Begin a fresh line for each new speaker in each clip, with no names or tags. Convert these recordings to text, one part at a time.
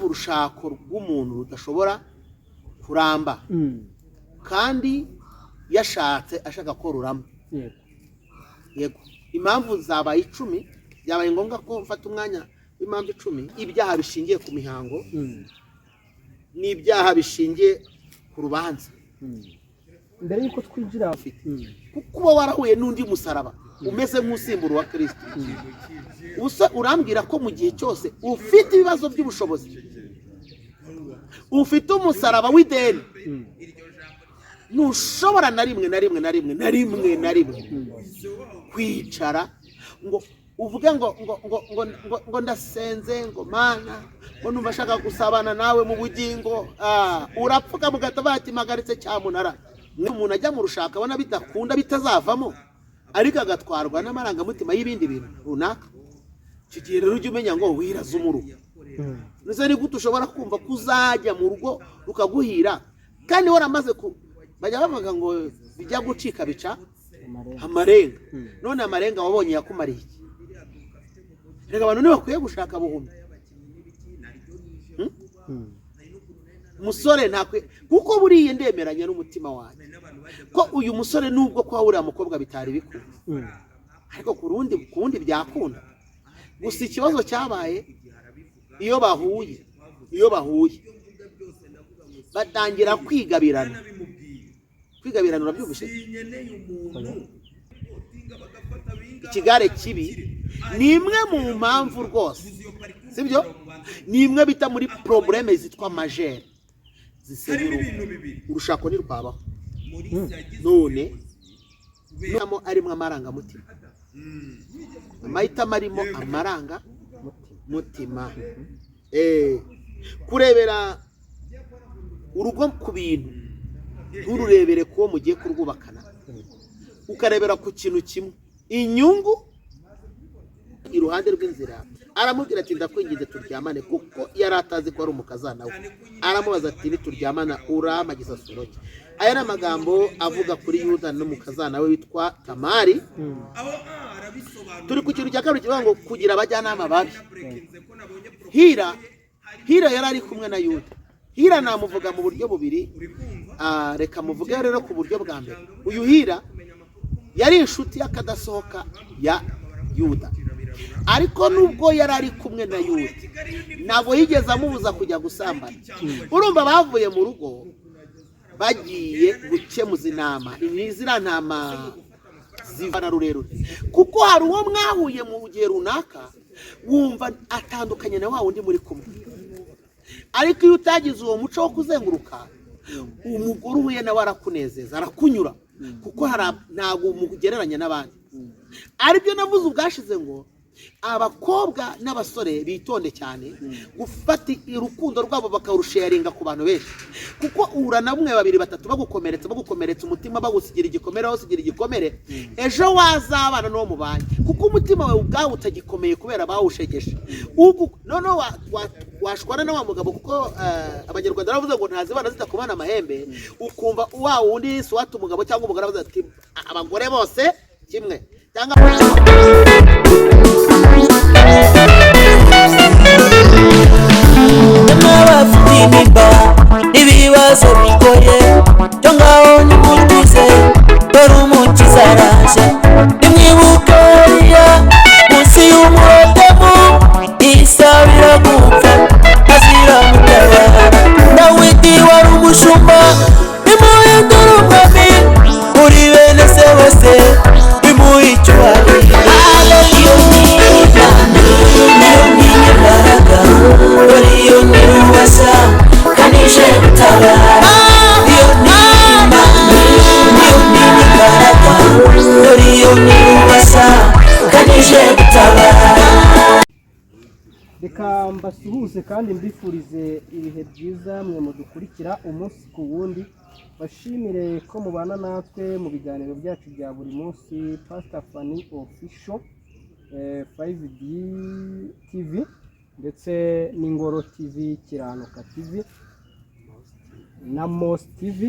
urushako rw'umuntu rudashobora kuramba kandi yashatse ashaka ko ruramba. Yego impamvu zabaye 10 byabaye ngombwa ko mfata umwanya w'impamvu 10. Ibyaha bishingiye ku mihango n'ibyaha bishingiye ku rubanza.
Mbere yuko twinjira
kuko warahuye n'undi musaraba umeze nk'usimbura wa Kristo, usa urambwira ko mu gihe cyose ufite ibibazo by'ubushobozi, ufite umusaraba w'ideni, ntushobora na rimwe kwicara ngo uvuge ngo ndasenze ngo Mana ngo numva shaka gusabana nawe mu bugingo. Urapfuka mugata bati magaritse cyamunara. Umuntu ajya mu rushaka abona bidakunda bitazavamo, ariko agatwarwa n'amarangamutima y'ibindi bintu runaka. Kigiye rero ujye umenya ngo wiraza umuru. Nise ni gute ushobora kumva kuzajya mu rugo rukaguhira kandi waramaze bajya bavuga ngo bijya gucika bica amarenga. None amarenga wabonye yakumariye iki? Rega abantu ni bakwiye gushaka buhumye. Musore ntakwe kuko buriye ndemeranya n'umutima wanjye ko uyu musore nubwo kwa uriya mukobwa bitari bikunda, ariko kurundi byakunda. Gusa ikibazo cyabaye iyo bahuye batangira kwigabirana urabyumvise. Ikigare kibi ni imwe mu mpamvu rwose, sibyo? Ni imwe bita muri probleme zitwa majere zisenyura urushako nirwabaho. None namo arimo amarangamutima, amahitamo arimo amarangamutima. Kurebera urugo ku bintu ntururebere kuwo mugiye kurwubakana, ukarebera ku kintu kimwe, inyungu iruhande rw'inzira. Aramubwira ati ndakwingize turyamane, kuko yari atazi ko ari umukazana we. Aramubaza ati nituryamana uramagiza soroke. Aya ni amagambo avuga kuri Yuda n'umukazana we witwa Tamari. Turi ku kintu cya kabiri kivuga ngo kugira abajyanama babi. Hira yari ari kumwe na Yuda. Hira namuvuga mu buryo bubiri. Reka muvuge rero ku buryo bwa mbere. Uyu Hira yari inshuti y'akadasohoka ya Yuda, ariko nubwo yari ari kumwe na Yuda ntabwo yigeze amubuza kujya gusambana. Urumva bavuye mu rugo bagiye gukemuza inama. Izira ntama zivana rurerure, kuko hari uwo mwahuye mu gihe runaka wumva atandukanye na wa wundi muri kumwe. Ariko iyo utagize uwo muco wo kuzenguruka, umugore uhuye nawe arakunezeza, arakunyura, kuko ntabwo mugereranya n'abandi. Aribyo navuze ubwashize ngo abakobwa n'abasore bitonde cyane gufata urukundo rwabo bakarusharinga ku bantu benshi, kuko uhura na bumwe babiri batatu bagukomeretsa umutima, bagusigira igikomere aho usigira igikomere, ejo wazabana n'uwo mubanye, kuko umutima wawe ubwawe utagikomeye kubera bawushegeshe. None washwana na wa mugabo, kuko abanyarwanda baravuze ngo ntazibana zitakumana amahembe. Ukumva wa wundi si wata umugabo cyangwa umugore avuze ati abagore bose kimwe, cyangwa
ibibazo bigoye byo ngaho nimutuze, dore umukiza araje. Nimwibuke Eliya munsi y'umurotemu, isabira gupfa azira mutabara. Dawidi wari umushumba, nimuhindure umwami, muri bene se bose nimuhe icyubahiro. Iyo ni Imana, niyo n'imbaraga, dore iyo ni ububasha kandi ije gutabara. Iyo ni Imana, niyo n'imbaraga, dore iyo ni ububasha kandi ije gutabara.
Reka mbasuhuze kandi mbifurize ibihe byiza mwe mudukurikira umunsi ku wundi. Bashimire ko mubana natwe mu biganiro byacu bya buri munsi. Pastor Fanny Official, 5D TV ndetse n'Ingoro TV, Kiranuka TV na Mos TV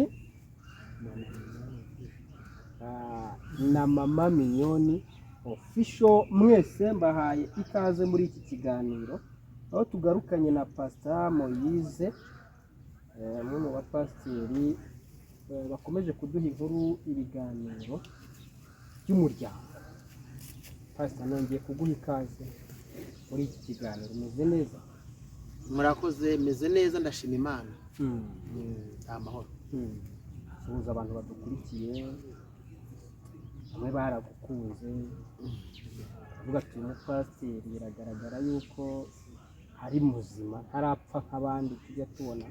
na Mama Mignoni Official. Mwese mbahaye ikaze muri iki kiganiro aho tugarukanye na Pastor Moise, umwe mu bapasiteri bakomeje kuduha inkuru ibiganiro by'umuryango. Pastor, nongeye kuguha ikaze muri iki kiganiro. Umeze neza?
Murakoze, meze neza, ndashima Imana. Amahoro.
Suhuza abantu badukurikiye, bamwe baragukunze, avuga ati uyu mupasiteri biragaragara yuko ari muzima, ntarapfa nk'abandi tujya tubona.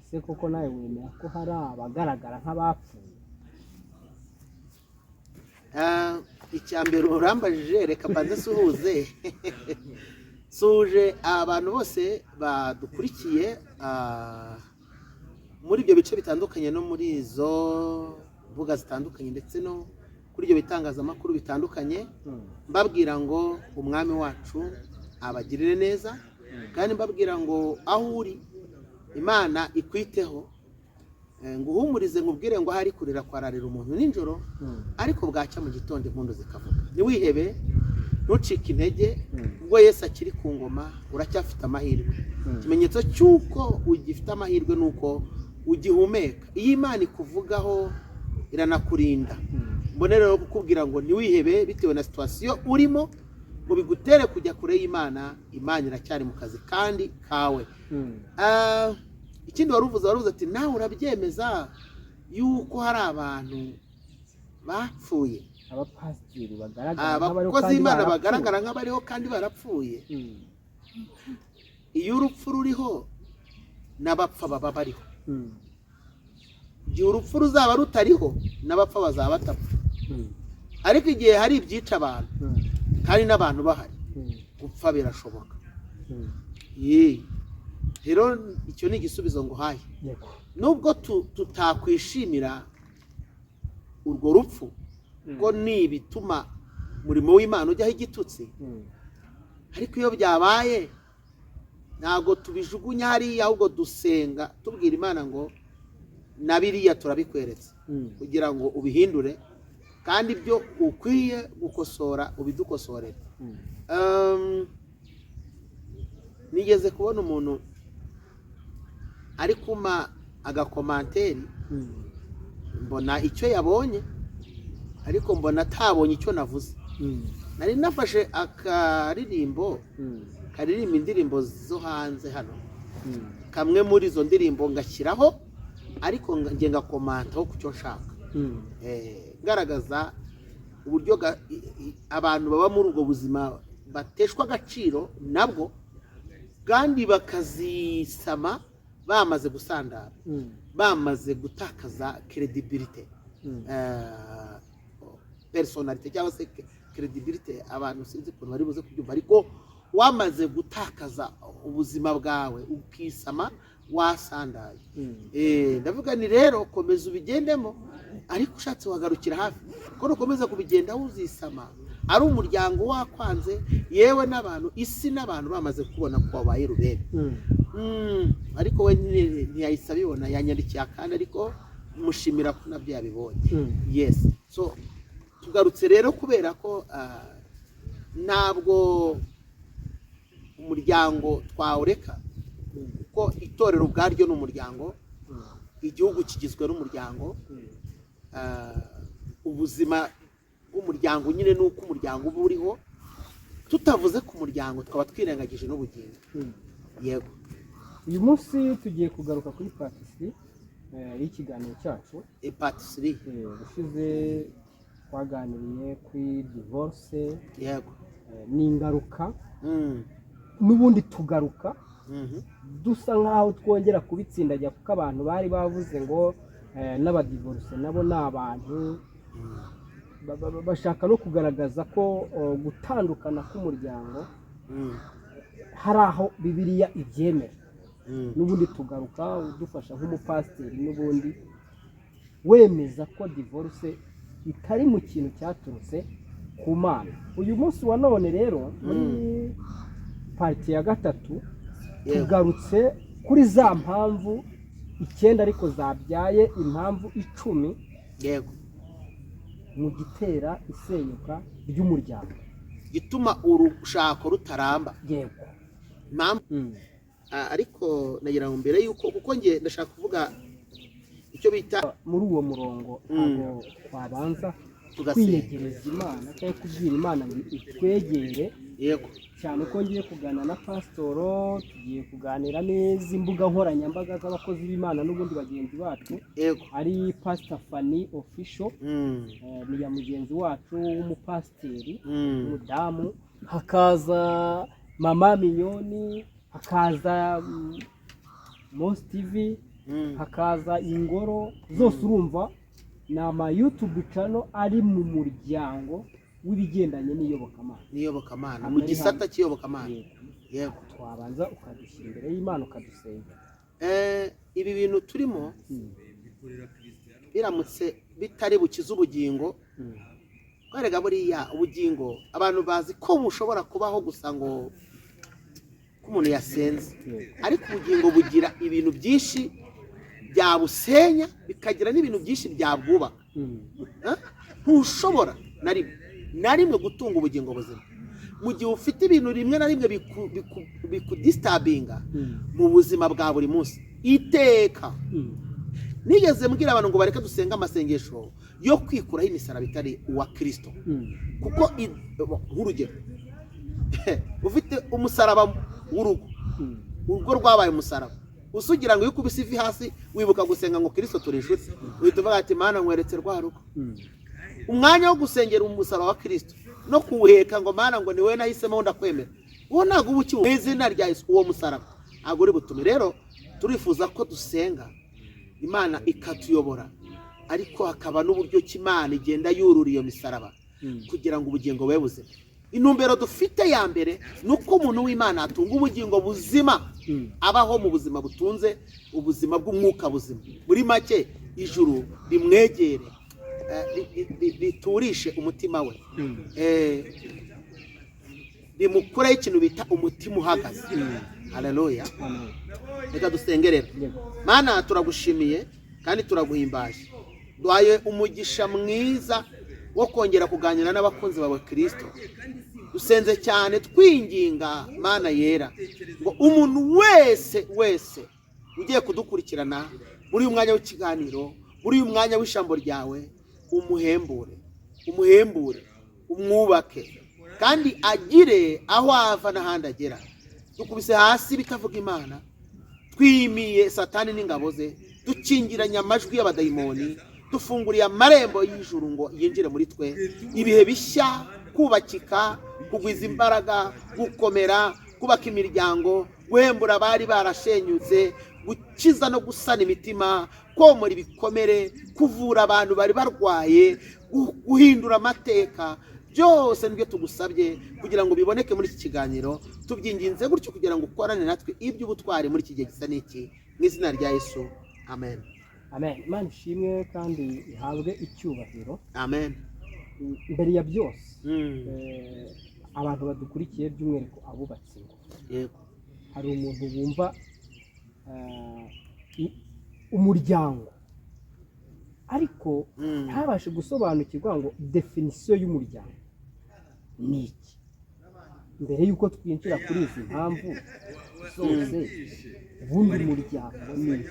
Se koko nawe wemera ko hari abagaragara nk'abapfuye?
Icya mbere urambajije, reka mbanze suhuze. Suje abantu bose badukurikiye muri ibyo bice bitandukanye no muri izo mbuga zitandukanye ndetse no kuri ibyo bitangazamakuru bitandukanye, mbabwira ngo umwami wacu abagirire neza, kandi mbabwira ngo aho uri Imana ikwiteho, ngo uhumurize nkubwire ngo ahari kurira kwararira umuntu nijoro, ariko bwacya mu gitondo impundu zikavuga. Ntiwihebe, ntucike intege, ubwo Yesu akiri ku ngoma uracyafite amahirwe. Ikimenyetso cy'uko ugifite amahirwe ni uko ugihumeka. Iyo Imana ikuvugaho iranakurinda. Mbone rero kukubwira ngo ntiwihebe bitewe na situasiyo urimo, ngo bigutere kujya kure y'Imana. Imana iracyari mu kazi kandi kawe. Ikindi waruvuze ati nawe urabyemeza yuko hari abantu bapfuye,
abapasiteri bagaragara
abakozi b'Imana bagaragara nk'abariho kandi barapfuye. Iyo urupfu ruriho n'abapfa baba bariho. Igihe urupfu ruzaba rutariho n'abapfa bazaba batapfa. Ariko igihe hari ibyica abantu kandi n'abantu bahari, gupfa birashoboka. Rero icyo ni igisubizo nguhaye. Nubwo tutakwishimira urwo rupfu, ko ni ibituma umurimo w'Imana ujyaho igitutsi, ariko iyo byabaye ntabwo tubijugunya hariya, ahubwo dusenga tubwira Imana ngo na biriya turabikweretse kugira ngo ubihindure, kandi ibyo ukwiye gukosora ubidukosorere. Nigeze kubona umuntu ari kuma agakomanteri, mbona icyo yabonye ariko mbona atabonye icyo navuze. Nari nafashe akaririmbo karirimba indirimbo zo hanze hano, kamwe muri izo ndirimbo ngashyiraho, ariko nge ngakomantaho ku cyo nshaka, ngaragaza uburyo abantu baba muri ubwo buzima bateshwa agaciro nabwo, kandi bakazisama bamaze gusandara, bamaze gutakaza credibility, personality cyangwa se credibility. Abantu sinzi ukuntu bari buze kubyumva, ariko wamaze gutakaza ubuzima bwawe ukisama wasandaye. Ndavuga ni rero komeza ubigendemo, ariko ushatse wagarukira hafi, ko ukomeza kubigenda uzisama ari umuryango wakwanze, yewe n'abantu isi n'abantu bamaze kubona ko wabaye rubebe. Ariko we ntiyahise abibona, yanyandikiye akandi, ariko mushimira ko nabyo yabibonye. Yes, so tugarutse rero kubera ko ntabwo umuryango twawureka, kuko itorero ubwaryo ni umuryango, igihugu kigizwe n'umuryango, ubuzima bw'umuryango nyine ni uko umuryango uba uriho. Tutavuze ku muryango twaba twirengagije n'ubugingo. Yego,
uyu munsi tugiye kugaruka kuri patisserie y'ikiganiro cyacu.
Patisserie
ushize twaganiriye kuri divorce,
yego,
n'ingaruka, n'ubundi tugaruka dusa nkaho twongera kubitsindagira, kuko abantu bari bavuze ngo n'abadivorce nabo ni abantu bashaka no kugaragaza ko gutandukana k'umuryango hari aho Bibiliya ibyemera. N'ubundi tugaruka udufasha nk'umupasiteri, n'ubundi wemeza ko divorce itari mu kintu cyaturutse ku Mana. Uyu munsi wa none rero muri pariti ya gatatu tugarutse kuri za mpamvu 9 ariko zabyaye impamvu 10,
yego,
mu gitera isenyuka ry'umuryango,
gituma urushako rutaramba.
Yego,
ariko nagira ngo mbere yuko kuko nge ndashaka kuvuga icyo bita
muri uwo murongo ntabwo twabanza kwiyegereza Imana cyangwa kubwira Imana ngo itwegere.
Yego,
cyane ko ngiye kuganira na pasitoro, tugiye kuganira neza imbuga nkoranyambaga z'abakozi b'Imana n'ubundi bagenzi bacu.
yego,
ari Pastor Fanny Official, ni ya mugenzi wacu w'umupasiteri umudamu, hakaza Mama Minyoni, hakaza Mos TV, hakaza Ingoro, zose urumva ni ama YouTube channel ari mu muryango w'ibigendanye n'iyobokamana,
mu gisata cy'iyobokamana. Yego,
twabanza ukadushyira imbere y'Imana ukadusengera.
Ibi bintu turimo biramutse bitari bukiza ubugingo, kwerega buriya ubugingo abantu bazi ko bushobora kubaho gusa ngo umuntu yasenze, ariko ubugingo bugira ibintu byinshi byabusenya bikagira n'ibintu byinshi byabwubaka. Ntushobora na rimwe gutunga ubugingo buzima mu gihe ufite ibintu rimwe na rimwe bikudistabinga mu buzima bwa buri munsi iteka. Nigeze mbwira abantu ngo bareke dusenga amasengesho yo kwikuraho imisaraba itari uwa Kristo, kuko nk'urugero ufite umusaraba w'urugo rwabaye umusaraba, usugira ngo iyo ukubise ivi hasi wibuka gusenga ngo Kristo turi inshuti, uhita uvuga ati Mana nkweretse rwa rugo. Umwanya wo gusengera umusaraba wa Kristo no kuwuheka ngo Mana ngo ni wowe nahisemo ndakwemera, uwo ntabwo uba ukiwuha izina rya Yesu, uwo musaraba ntabwo uri butume. Rero turifuza ko dusenga Imana ikatuyobora, ariko hakaba n'uburyo ki Imana igenda yurura iyo misaraba kugira ngo ubugingo bube buzima. Intumbero dufite ya mbere ni uko umuntu w'Imana atunga ubugingo buzima, abaho mu buzima butunze, ubuzima bw'umwuka buzima. Muri make ijuru rimwegere, riturishe umutima we, rimukoreho ikintu bita umutima uhagaze. Haleluya. Reka dusengerera. Mana, turagushimiye kandi turaguhimbaje, duhaye umugisha mwiza wo kongera kuganira n'abakunzi bawe Kristo. Dusenze cyane twinginga Mana yera ngo umuntu wese ugiye kudukurikirana muri uyu mwanya w'ikiganiro, muri uyu mwanya w'ijambo ryawe, umuhembure, umwubake kandi agire aho ava n'ahandi agera. Dukubise hasi bitavuga Imana, twimiye Satani n'ingabo ze, dukingiranya amajwi y'abadayimoni, dufunguriye amarembo y'ijuru ngo yinjire muri twe. Ibihe bishya, kubakika, kugwiza imbaraga, gukomera, kubaka imiryango, guhembura abari barashenyutse, gukiza no gusana imitima, komora ibikomere, kuvura abantu bari barwaye, guhindura amateka. Byose nibyo tugusabye kugira ngo biboneke muri iki kiganiro, tubyinginze gutyo kugira ngo ukorane natwe iby'ubutwari muri iki gihe gisa n'iki, mu izina rya Yesu, amen.
Amen. Imana ishimwe kandi ihabwe icyubahiro.
Amen.
Mbere ya byose, abantu badukurikiye by'umwihariko abubatse ingo,
Yego,
hari umuntu wumva umuryango ariko ntabashe gusobanukirwa ngo definisiyo y'umuryango ni iki. Mbere y'uko twinjira kuri izi mpamvu zose, ubundi umuryango ni iki,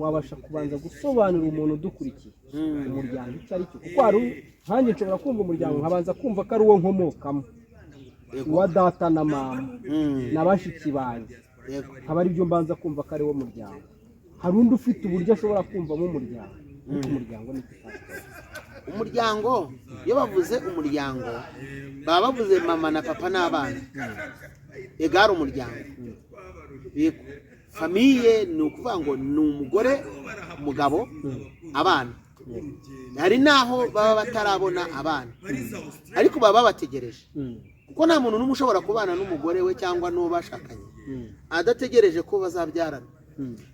wabasha kubanza gusobanura umuntu udukurikiye umuryango icyo ari cyo? Kuko hari nkanjye nshobora kumva umuryango nkabanza kumva ko ari uwo nkomokamo, uwa data na mama na bashiki banjye, haba ari byo mbanza kumva ko ari wo muryango. Hari undi ufite uburyo ashobora kumvamo umuryango. Umuryango ni iki?
umuryango, iyo bavuze umuryango baba bavuze mama na papa n'abana, egara umuryango. Famiye ni ukuvuga ngo ni umugore, umugabo, abana. Hari naho baba batarabona abana ariko baba bategereje, kuko nta muntu n'umwe ushobora kubana n'umugore we cyangwa n'uwo bashakanye adategereje ko bazabyarana.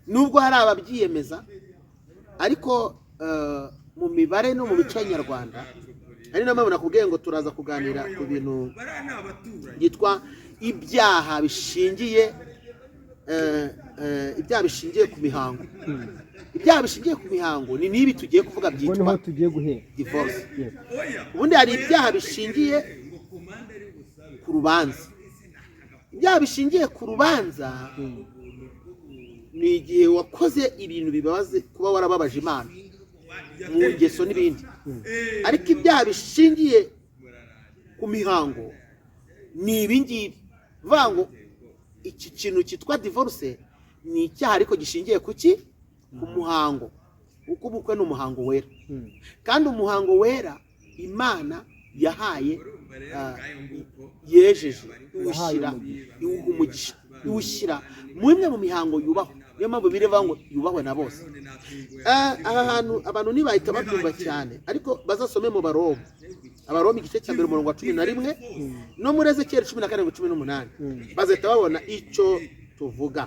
Nubwo hari ababyiyemeza, ariko mu mibare no mu mico nyarwanda, ari nayo mpamvu nakubwiye ngo turaza kuganira ku bintu byitwa ibyaha bishingiye ku mihango. Ibyaha bishingiye ku mihango ni nibi tugiye kuvuga byitwa divorce. Ubundi hari ibyaha bishingiye ku rubanza. ibyaha bishingiye ku rubanza ni igihe wakoze ibintu bibabaze kuba warababaje Imana mu ngeso n'ibindi, ariko ibyaha bishingiye ku mihango ni ibingibi. Vuga ngo iki kintu cyitwa divorce ni icyaha ariko gishingiye ku muhango, kuko ubukwe ni umuhango wera, kandi umuhango wera Imana yahaye yejeje iwushyira mu imwe mu mihango yubahwa. Niyo mpamvu birevuga ngo yubahwe na bose. Aha hantu abantu ntibahita babyumva cyane, ariko bazasome mu Abaroma igice cya mbere umurongo wa 11 no muri Ezekiyeli 14:18 bazahita babona icyo tuvuga.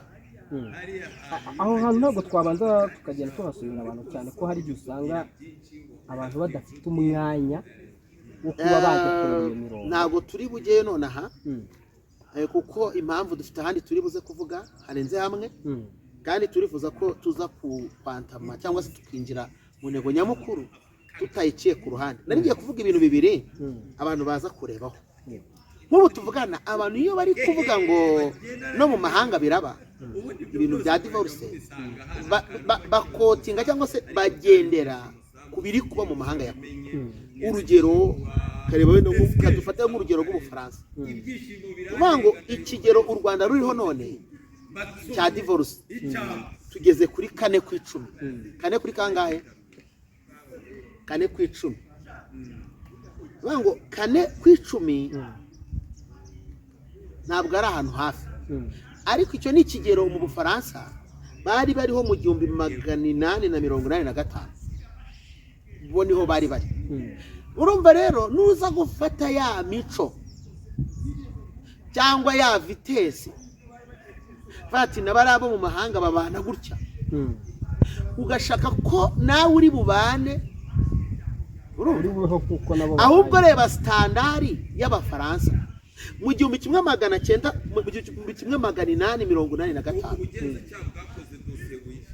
Aho hantu ntabwo twabanza tukagenda tuhasubira abantu cyane, ko hari igihe usanga abantu badafite umwanya wo kuba bajya kureba imirongo.
Ntabwo turi bugeyo nonaha, kuko impamvu dufite ahandi turi buze kuvuga harenze hamwe, kandi turifuza ko tuza kwantama cyangwa se tukinjira mu ntego nyamukuru tutayiciye ku ruhande. Nari ngiye kuvuga ibintu bibiri abantu baza kurebaho. Nk'ubu tuvugana abantu iyo bari kuvuga ngo no mu mahanga biraba ibintu bya divorce, bakotinga cyangwa se bagendera ku biri kuba mu mahanga ya kure. Urugero kareba wenda kadufate nk'urugero rw'Ubufaransa. Uvuga ngo ikigero u Rwanda ruriho none cya divorce tugeze kuri 4/10. 4 kuri kangahe? 4/10. Uvuga ngo 4/10 ntabwo ari ahantu hafi, ariko icyo ni ikigero mu Bufaransa bari bariho mu 1885. Bo niho bari. Urumva rero nuza gufata ya mico cyangwa ya vitesi fati n'abarabo mu mahanga babana gutya, ugashaka ko nawe uri bubane ahubwo reba standari y'Abafaransa mu 1885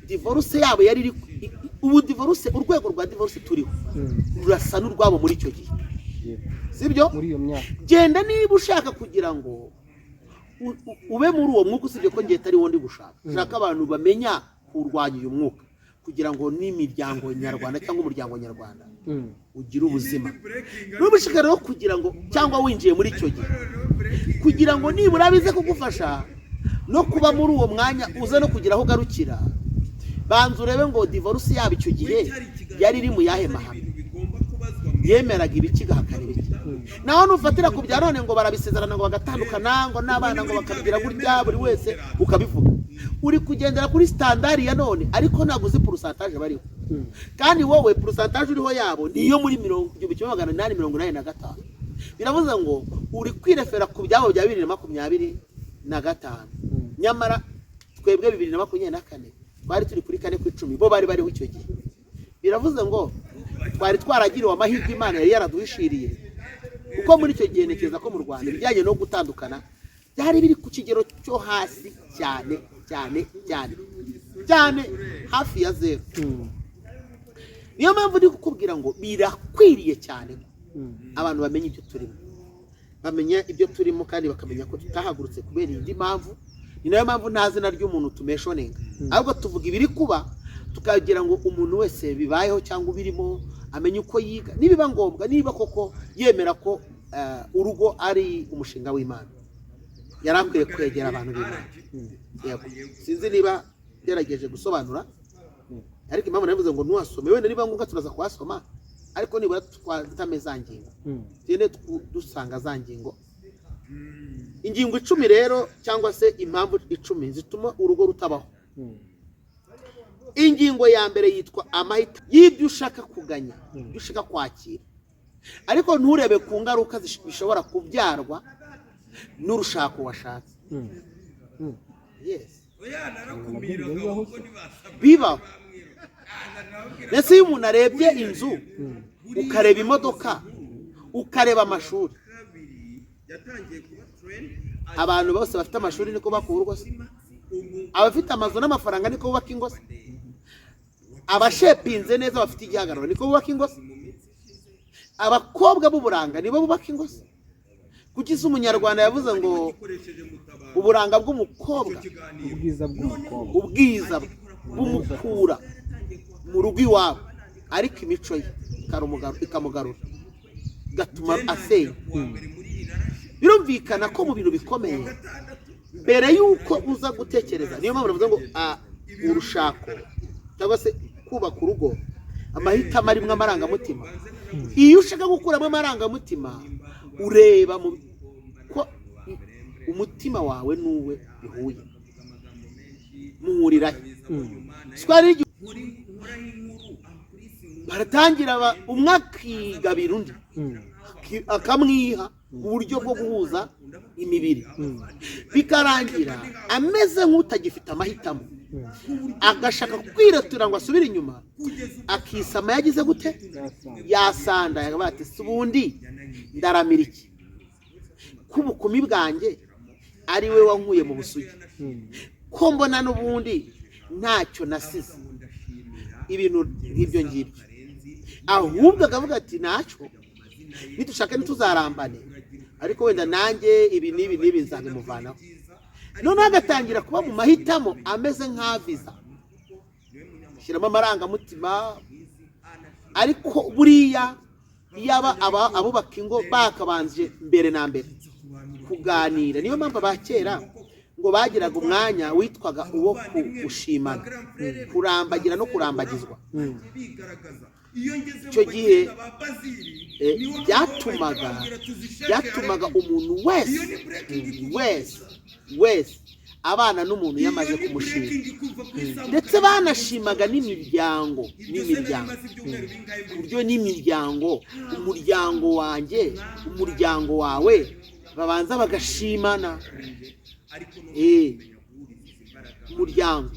divorce yabo yari ubu divorce, urwego rwa divorce turiho rurasa n'urwabo muri icyo gihe, sibyo?
Muri iyo myaka
genda niba ushaka kugira ngo ube muri uwo mwuka, usibye ko ngiye tari wondi gushaka shaka abantu bamenya kurwanya uyu mwuka, kugira ngo n'imiryango nyarwanda cyangwa umuryango nyarwanda ugira ubuzima. N'ubushaka rero kugira ngo cyangwa winjiye muri icyo gihe, kugira ngo nibura bize kugufasha no kuba muri uwo mwanya uze no kugira aho garukira, banza urebe ngo divorce yabo icyo gihe yari iri mu yahe mahame, yemeraga ibiki gahakana ibiki. Naho nufatira ku bya none ngo barabisezerana ngo bagatandukana ngo n'abana ngo bakabigira gutya, buri wese ukabivuga, uri kugendera kuri standard ya none, ariko ntabwo uzi pourcentage bariho. Kandi wowe pourcentage uriho yabo niyo muri 1885. Biravuze ngo uri kwirefera ku byabo bya 2025, nyamara twebwe 2024 bari turi kuri 4/10, bo bari bariho icyo gihe. Biravuze ngo twari twaragiriwe amahirwe Imana yari yaraduhishiriye, kuko muri icyo gihe nekeza ko mu Rwanda bijyanye no gutandukana byari biri ku kigero cyo hasi cyane cyane cyane cyane, hafi ya 0. Niyo mpamvu ndi kukubwira ngo birakwiriye cyane abantu bamenye ibyo turimo, bamenya ibyo turimo, kandi bakamenya ko tutahagurutse kubera indi mpamvu. Ni nayo mpamvu nta zina ry'umuntu tumeshoninga, ahubwo tuvuga ibiri kuba, tukagira ngo umuntu wese bibayeho cyangwa ubirimo amenye uko yiga, nibiba ngombwa, niba koko yemera ko urugo ari umushinga w'Imana, yarakwiye kwegera abantu b'Imana. Yego, sinzi niba yarageje gusobanura, ariko impamvu navuze ngo ntuwasome, wenda niba ngombwa turaza kuhasoma, ariko nibura twatame za ngingo tugende dusanga za ngingo. Ingingo 10 rero, cyangwa se impamvu 10 zituma urugo rutabaho. Ingingo ya mbere yitwa amahita y'ibyo ushaka kuganya, ibyo ushaka kwakira, ariko nturebe ku ngaruka bishobora kubyarwa n'urushako washatse. Yes, bibaho. Ndetse iyo umuntu arebye inzu, ukareba imodoka, ukareba amashuri, abantu bose bafite amashuri niko bakura urugo se? Abafite amazu n'amafaranga niko bubaka ingo se? Abashepinze neza bafite igihagararo niko bubaka ingo se? Abakobwa b'uburanga nibo bubaka ingo se? kuki se umunyarwanda yavuze ngo uburanga bw'umukobwa
ubwiza bw'umukobwa
ubwiza bumukura mu rugo iwabo ariko imico ye ikamugarura gatuma asenya. Birumvikana ko mu bintu bikomeye mbere y'uko uza gutekereza, niyo mpamvu navuze ngo urushako cyangwa se kubaka urugo amahitamo arimo amarangamutima. Iyo ushaka gukuramo amarangamutima ureba ko umutima wawe n'uwe bihuye muhurirahe. Baratangira umwe akigabira undi akamwiha uburyo bwo guhuza imibiri, bikarangira ameze nk'utagifite amahitamo, agashaka kwiratira ngo asubire inyuma, akisama yagize gute, yasanda yagavuga ati si ubundi ndaramira iki ko ubukumi bwanjye ari we wankuye mu busugi, ko mbona n'ubundi ntacyo nasize, ibintu nk'ibyo ngibyo. Ahubwo akavuga ati ntacyo nitushake ntituzarambane, ariko wenda nanjye ibi n'ibi nzabimuvanaho. Noneho agatangira kuba mu mahitamo ameze nk'aviza, shyiramo amarangamutima. Ariko buriya iyo abubaka ingo bakabanje mbere na mbere kuganira. Niyo mpamvu abakera ngo bagiraga umwanya witwaga uwo gushimana, kurambagira no kurambagizwa. Icyo gihe byatumaga umuntu wese abana n'umuntu yamaze kumushima, ndetse banashimaga n'imiryango ku buryo n'imiryango, umuryango wanjye umuryango wawe babanza bagashimana. Umuryango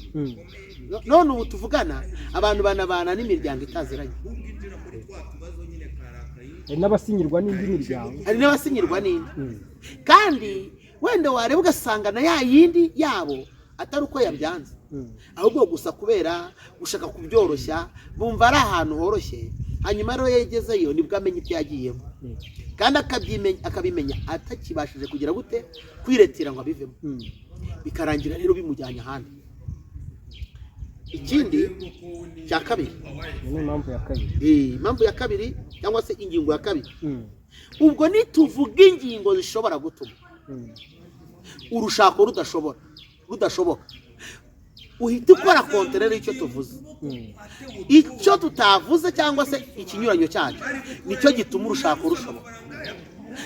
none ubu tuvugana abantu banabana n'imiryango itaziranye,
hari n'abasinyirwa n'indi miryango,
hari n'abasinyirwa n'indi, kandi wenda wareba ugasanga na ya yindi yabo atari uko yabyanze, ahubwo gusa kubera gushaka kubyoroshya bumva ari ahantu horoshye, hanyuma rero yegezeyo nibwo amenya ibyo yagiyemo, kandi akabimenya atakibashije kugira gute kwiretira ngo abivemo, bikarangira rero bimujyanye ahandi. Ikindi cya kabiri, impamvu ya kabiri cyangwa se ingingo ya kabiri, ubwo nituvuga ingingo zishobora gutuma urushako rudashoboka, uhita ukora konterere y'icyo tuvuze. Icyo tutavuze cyangwa se ikinyuranyo cyacu nicyo gituma urushako rushoboka.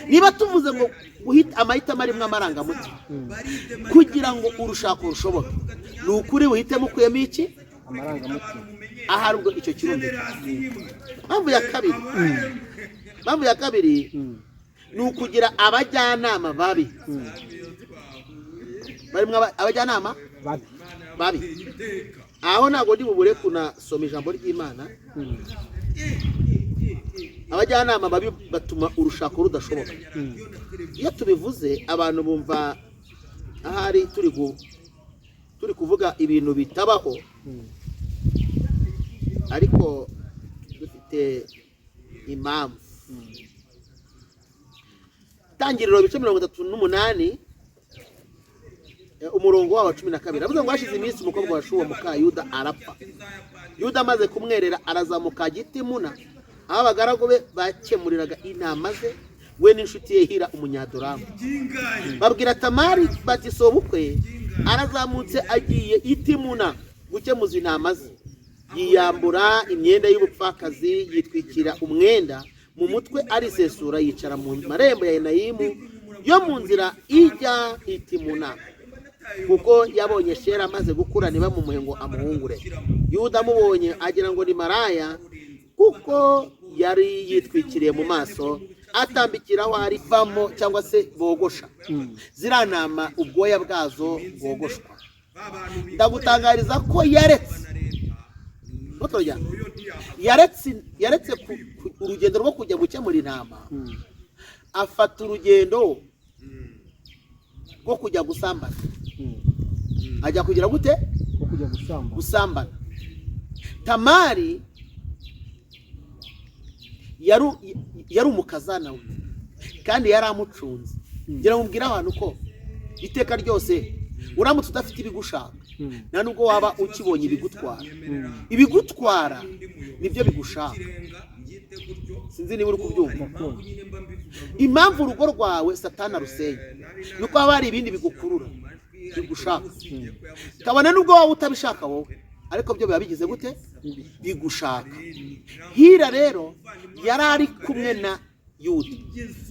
Niba tuvuze ngo amahitamo arimo amarangamutima kugira ngo urushako rushoboke, ni ukuri buhitemo ukuyemo iki,
amarangamutima.
ahari ubwo icyo kirundi. Impamvu ya kabiri ni ukugira abajyanama babi, barimo abajyanama babi. Aho ntabwo ndi bubure kunasoma ijambo ry'Imana. Abajyanama babi batuma urushako rudashoboka. Iyo tubivuze abantu bumva ahari turi kuvuga ibintu bitabaho, ariko dufite impamvu. Tangiriro ibice 38 umurongo wa 12 avuga ngo hashize iminsi umukobwa wa Shuwa muka Yuda arapfa. Yuda amaze kumwerera arazamuka Gitimuna, aho abagaragu be bakemuriraga intama ze, we n'inshuti ye Hira umunyadoramu. Babwira Tamari bati sobukwe arazamutse agiye Itimuna gukemuza intama ze, yiyambura imyenda y'ubupfakazi, yitwikira umwenda mu mutwe, arisesura, yicara mu marembo ya Enayimu yo mu nzira ijya Itimuna, kuko yabonye Shera amaze gukura ntibamumuhe ngo amuhungure. Yuda amubonye agira ngo ni maraya, kuko yari yitwikiriye mu maso, atambikiraho arivamo cyangwa se bogosha ziriya ntama ubwoya bwazo bwogoshwa. Ndagutangariza ko yaretse urugendo rwo kujya gukemura intama, afata urugendo rwo kujya gusambana. Ajya kugira gute? Gusambana. Tamari yari umukazana we kandi yari amucunze. ngira ngo mbwira abantu ko iteka ryose uramutse udafite ibigushaka nta nubwo waba ukibonye ibigutwara nibyo bigushaka. Sinzi niba uri kubyumva. Impamvu urugo rwawe Satani arusenya nuko haba hari ibindi bigukurura bigushaka, kabone nubwo waba utabishaka wowe, ariko byo biba bigize gute? Bigushaka. Hira rero yari ari kumwe na Yuda,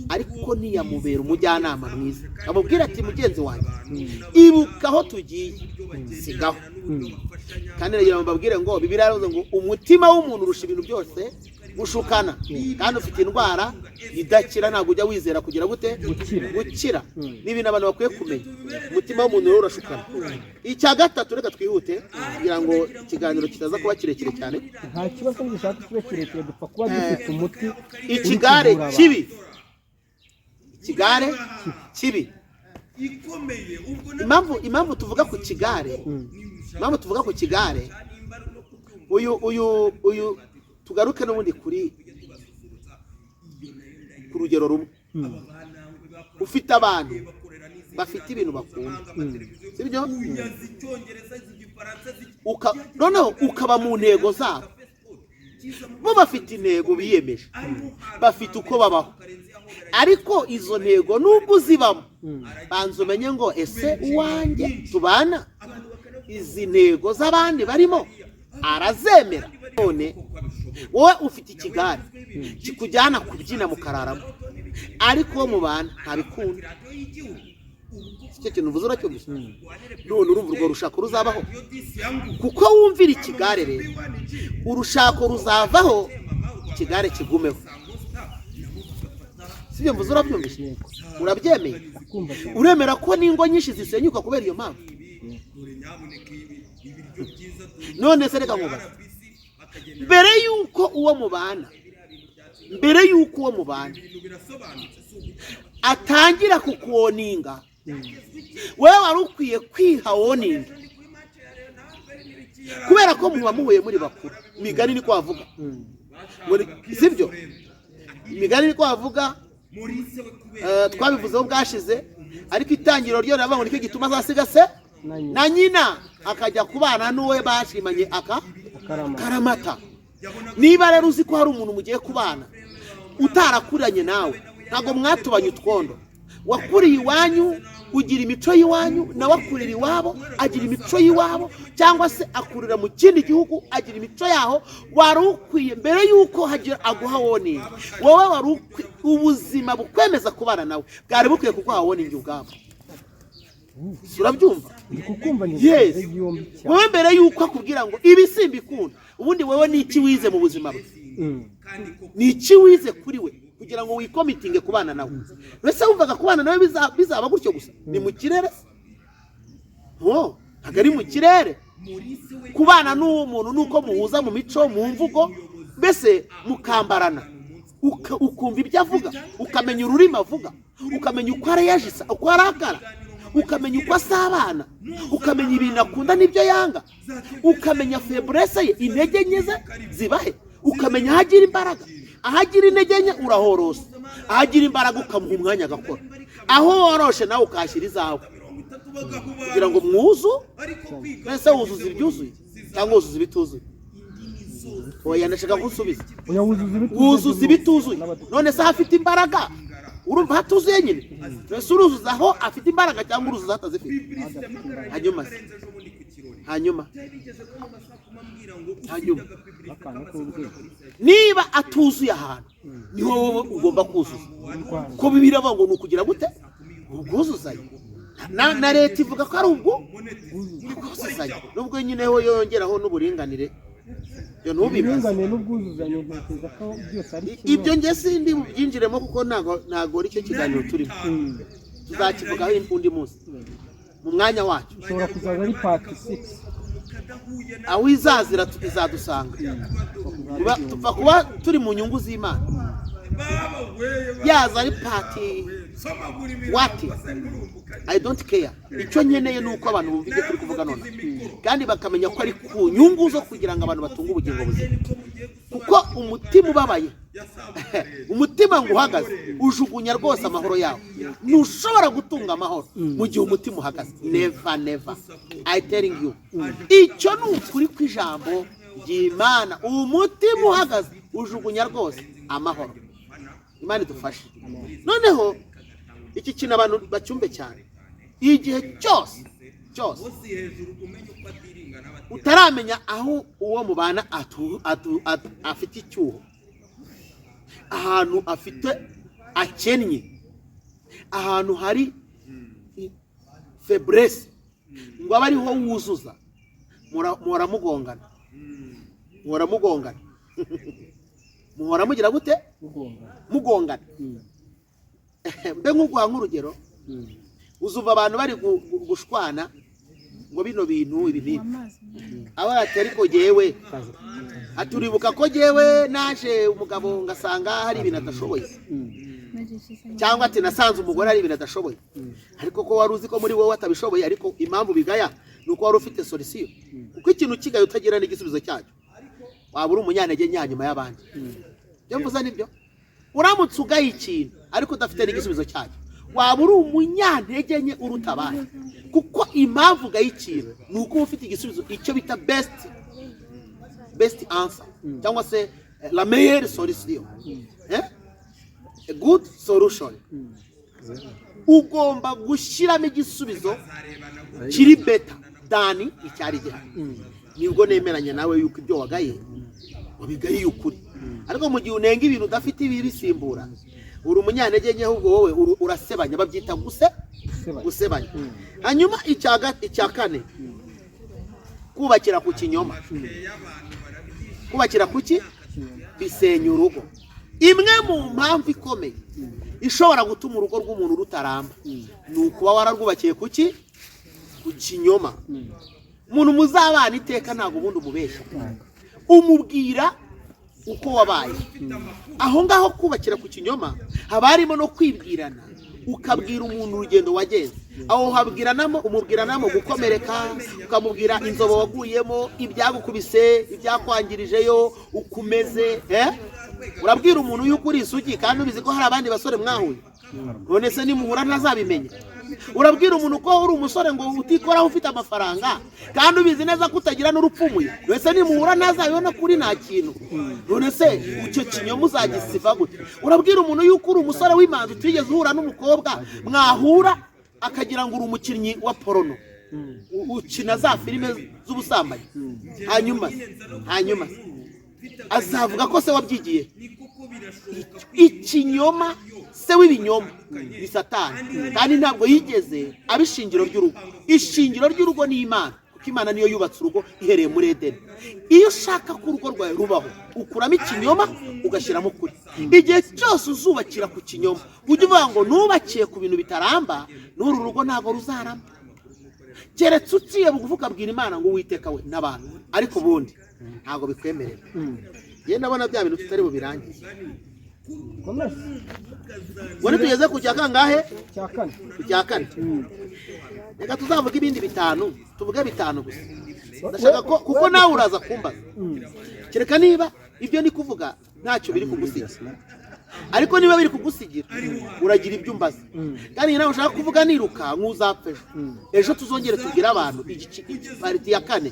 ariko ntiyamubera umujyanama mwiza. Amubwira ati mugenzi wanjye, ibuka aho tugiye, sigaho. Kandi nagira ngo mbabwire ngo Bibiliya yaravuze ngo umutima w'umuntu urusha ibintu byose gushukana, kandi ufite indwara idakira. Ntabwo ujya wizera kugira gute? Gukira. N'ibintu abantu bakwiye kumenya. Umutima w'umuntu rero urashukana. Icya gatatu, reka twihute kugira ngo ikiganiro kitaza kuba kirekire cyane.
Nta kibazo gishaka kibe kirekire, dupfa kuba dufite umuti.
Ikigare kibi, ikigare kibi. Impamvu tuvuga ku kigare, uyu tugaruke n'ubundi ku rugero rumwe. Ufite abantu bafite ibintu bakunda, sibyo? Noneho ukaba mu ntego zabo. Bo bafite intego biyemeje, bafite uko babaho, ariko izo ntego nubwo uzibamo, banza umenye ngo ese uwanjye tubana izi ntego z'abandi barimo arazemera? None wowe ufite ikigare kikujyana kubyina mukararamo, ariko wo mubana ntabikunda. Icyo kintu uvuze uracyumvise? None urumva urwo rushako ruzabaho? Kuko wumvira ikigare rero, urushako ruzavaho, ikigare kigumeho. Sibyo mvuze? Urabyumvise? Urabyemeye? Uremera ko n'ingo nyinshi zisenyuka kubera iyo mpamvu? None se reka nkubaze, mbere yuko uwo mubana atangira kukuwoninga, wewe wari ukwiye kwiha woninga, kubera ko muba muhuye muri bakuru. Imigani ni ko bavuga, sibyo? Imigani ni ko bavuga, twabivuzeho bwashize, ariko itangiro ryo riravuga ngo nicyo gituma azasiga se na nyina akajya kubana n'uwe bashimanye akaramata. Niba rero uzi ko hari umuntu mugiye kubana utarakuranye nawe, ntabwo mwatubanye utwondo, wakuriye iwanyu ugira imico y'iwanyu, nawe akurira iwabo agira imico y'iwabo, cyangwa se akurira mu kindi gihugu agira imico yaho, wari ukwiye mbere yuko hagira aguha woningi, wowe wari ukwiye ubuzima bukwemeza kubana nawe bwari bukwiye kuguha woningi ubwabo. Urabyumva? Yes. Wowe mbere yuko akubwira ngo ibi simbikunda, ubundi wowe ni iki wize mu buzima bwe? Ni iki wize kuri we kugira ngo wikomitinge kubana nawe? Wese wumvaga kubana nawe bizaba gutyo gusa? Ni mu kirere? Ntabwo ari mu kirere. Kubana n'uwo muntu nuko muhuza mu mico, mu mvugo, mbese mukambarana, ukumva ibyo avuga, ukamenya ururimi avuga, ukamenya uko arayajisa, uko arakara, ukamenya uko asabana, ukamenya ibintu akunda n'ibyo yanga, ukamenya faiblesse ye, intege nke ze zibahe, ukamenya ahagira imbaraga, ahagira intege nke urahorosa, ahagira imbaraga ukamuha umwanya agakora, aho woroshe nawe ukashyira izawe kugira ngo mwuzu. Mbese wuzuza ibyuzuye cyangwa wuzuza ibituzuye? Oya, ndashaka gusubiza. Wuzuza ibituzuye. None se afite imbaraga, urumva hatuzuye nyine? Mbese uruzuza aho afite imbaraga cyangwa uruzuza atazifite? Hanyuma niba atuzuye ahantu, niho wowe ugomba kuzuza. Ko Bibiliya ivuga ngo ni ukugira gute? Ubwuzuzanye. Na leta ivuga ko ari ubwuzuzanye, nubwo nyine ho yongeraho n'uburinganire. Ibyo nge sindi byinjiremo kuko ntago ari cyo kiganiro turimo. Tuzakivugaho undi munsi mu mwanya wacu.
Ushobora kuzaza ari part 6.
Aho izazira izadusanga. Tupfa kuba turi mu nyungu z'Imana. Yaza ari part what? I don't care. Icyo nkeneye nuko abantu bumva ibyo turi kuvuga none, kandi bakamenya ko ari ku nyungu zo kugira ngo abantu batunge ubugingo buzima. Kuko umutima ubabaye umutima ngo uhagaze ujugunya rwose amahoro yawe. Ntushobora gutunga amahoro mu gihe umutima uhagaze. Never I telling you. Icyo ni ukuri kw'ijambo ry'Imana. Umutima uhagaze ujugunya rwose amahoro. Imana idufashe. Noneho iki kintu abantu bacyumbe cyane, igihe cyose utaramenya aho uwo mubana afite icyuho, ahantu afite akennye, ahantu hari faiblesse, ngo abe ariho wuzuza, muramugongana muhora mugira gute? Mugongana. Mbe nk'uguha nk'urugero, uzuva abantu bari gushwana ngo bino bintu ibi aba atari ko jewe aturibuka ko jewe naje umugabo ngasanga hari ibintu atashoboye, cyangwa ati nasanze umugore hari ibintu adashoboye, ariko ko wari uzi ko muri wowe atabishoboye, ariko impamvu bigaya nuko wari ufite solution. Kuko ikintu kigaye utagira n'igisubizo cyacyo, waba uri umunyantege nyuma y'abandi. Byo mvuza nibyo, uramutse ugaye ikintu ariko udafite n'igisubizo cyacyo, waba uri umunyantege nke uruta abandi. Kuko impamvu ugaye ikintu nuko ufite igisubizo, icyo bita best answer, cyangwa se la meilleure solution, a good solution. Ugomba gushyiramo igisubizo kiri better than icyari gihari. Nibwo nemeranya nawe yuko ibyo wagaye wabigaye ukuri. Ariko mu gihe unenga ibintu udafite ibibisimbura, uri umunyantege nke, ahubwo wowe urasebanya, babyita gusebanya. Hanyuma icya kane, kubakira ku kinyoma. Kubakira kuki? Bisenya urugo. Imwe mu mpamvu ikomeye ishobora gutuma urugo rw'umuntu rutaramba ni ukuba wararwubakiye kuki? Ku kinyoma. Umuntu muzabana iteka ntabwo ubundi umubeshya, umubwira uko wabaye. Aho ngaho kubakira ku kinyoma haba harimo no kwibwirana, ukabwira umuntu urugendo wagenze. Aho umubwiranamo gukomereka, ukamubwira inzobo waguyemo, ibyagukubise, ibyakwangirijeyo, ukumeze. Urabwira umuntu yuko uri isugi kandi ubizi ko hari abandi basore mwahuye, none se nimuhura ntazabimenya. Urabwira umuntu ko uri umusore ngo utikoraho ufite amafaranga kandi ubizi neza ko utagira n'urupfumuye, none se nimuhura ntazabibona kuri nta kintu, none se icyo kinyoma uzagisiva gute? Urabwira umuntu yuko uri umusore w'imanzi utigeze uhura n'umukobwa, mwahura akagira ngo uri umukinnyi wa porono, ukina za filime z'ubusambanyi, hanyuma azavuga ko se wabyigiye. Ikinyoma se w'ibinyoma ni Satani, kandi ntabwo yigeze abishingiro ry'urugo. Ishingiro ry'urugo ni Imana, kuko Imana niyo yubatse urugo ihereye muri Edeni. Iyo ushaka ko urugo rwawe rubaho, ukuramo ikinyoma ugashyiramo ukuri. Igihe cyose uzubakira ku kinyoma, ujye uvuga ngo nubakiye ku bintu bitaramba, n'uru rugo ntabwo ruzaramba. Keretse uciye bugufi ukabwira Imana ngo Uwiteka we n'abantu, ariko ubundi ntabwo bikwemerera. Ye ndabona bya bintu tutari bubirangize. Wari tugeze ku cya kangahe? Cya kane. Reka tuzavuga ibindi bitanu, tuvuge bitanu gusa. Ndashaka ko kuko nawe uraza kumbaza. Kereka niba ibyo ni kuvuga ntacyo biri kugusigira, ariko niba biri kugusigira uragira ibyo umbaza. Kandi nawe ushaka kuvuga niruka nk'uzapfe ejo tuzongere tubwire abantu pariti ya kane,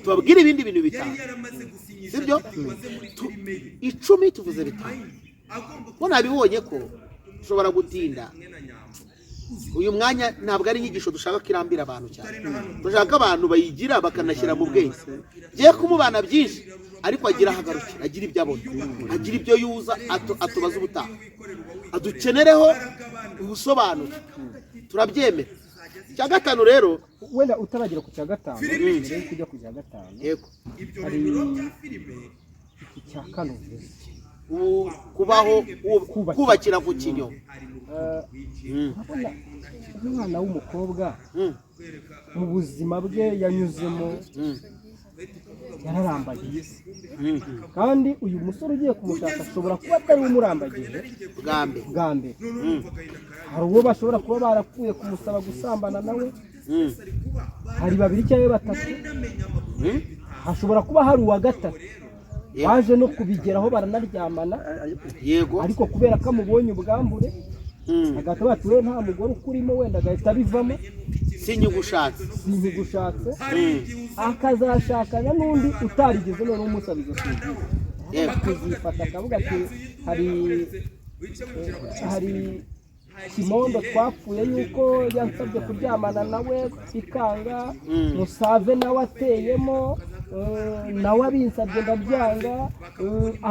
tubabwire ibindi bintu bitanu, sibyo? 10 tuvuze bitanu. Ko nabibonye ko ushobora gutinda. Uyu mwanya ntabwo ari inyigisho dushaka kirambira abantu cyane, dushaka abantu bayigira bakanashyira mu bwenge. Giye kumubana byinshi, ariko agira hagarukira, agira ibyo abona, agira ibyo yuza, atubaza ubutaha, adukenereho ubusobanuro, turabyemera. Cya gatanu rero,
wenda utaragera ku cya gatanu, mbere kujya ku cya gatanu, yego hari icya kane,
kubaho kubakira ku kinyoma.
Umwana w'umukobwa mu buzima bwe yanyuzemo yararambagiye, kandi uyu musore ugiye kumushaka ashobora kuba atari umurambagije bwa mbere. Hari uwo bashobora kuba barapfuye kumusaba gusambana nawe, hari babiri cyangwa batatu, hashobora kuba hari uwa gatatu baje no kubigeraho baranaryamana
yego
ariko kubera ko amubonye ubwambure agahita bati we nta mugore ukurimo wenda agahita abivamo
sinyugushatse
akazashakana n'undi utarigeze none umusaba izo serivisi kuzifata akavuga ati hari Kimondo twapfuye yuko yansabye kuryamana nawe bikanga Musave nawe ateyemo nawe abinsabye ndabyanga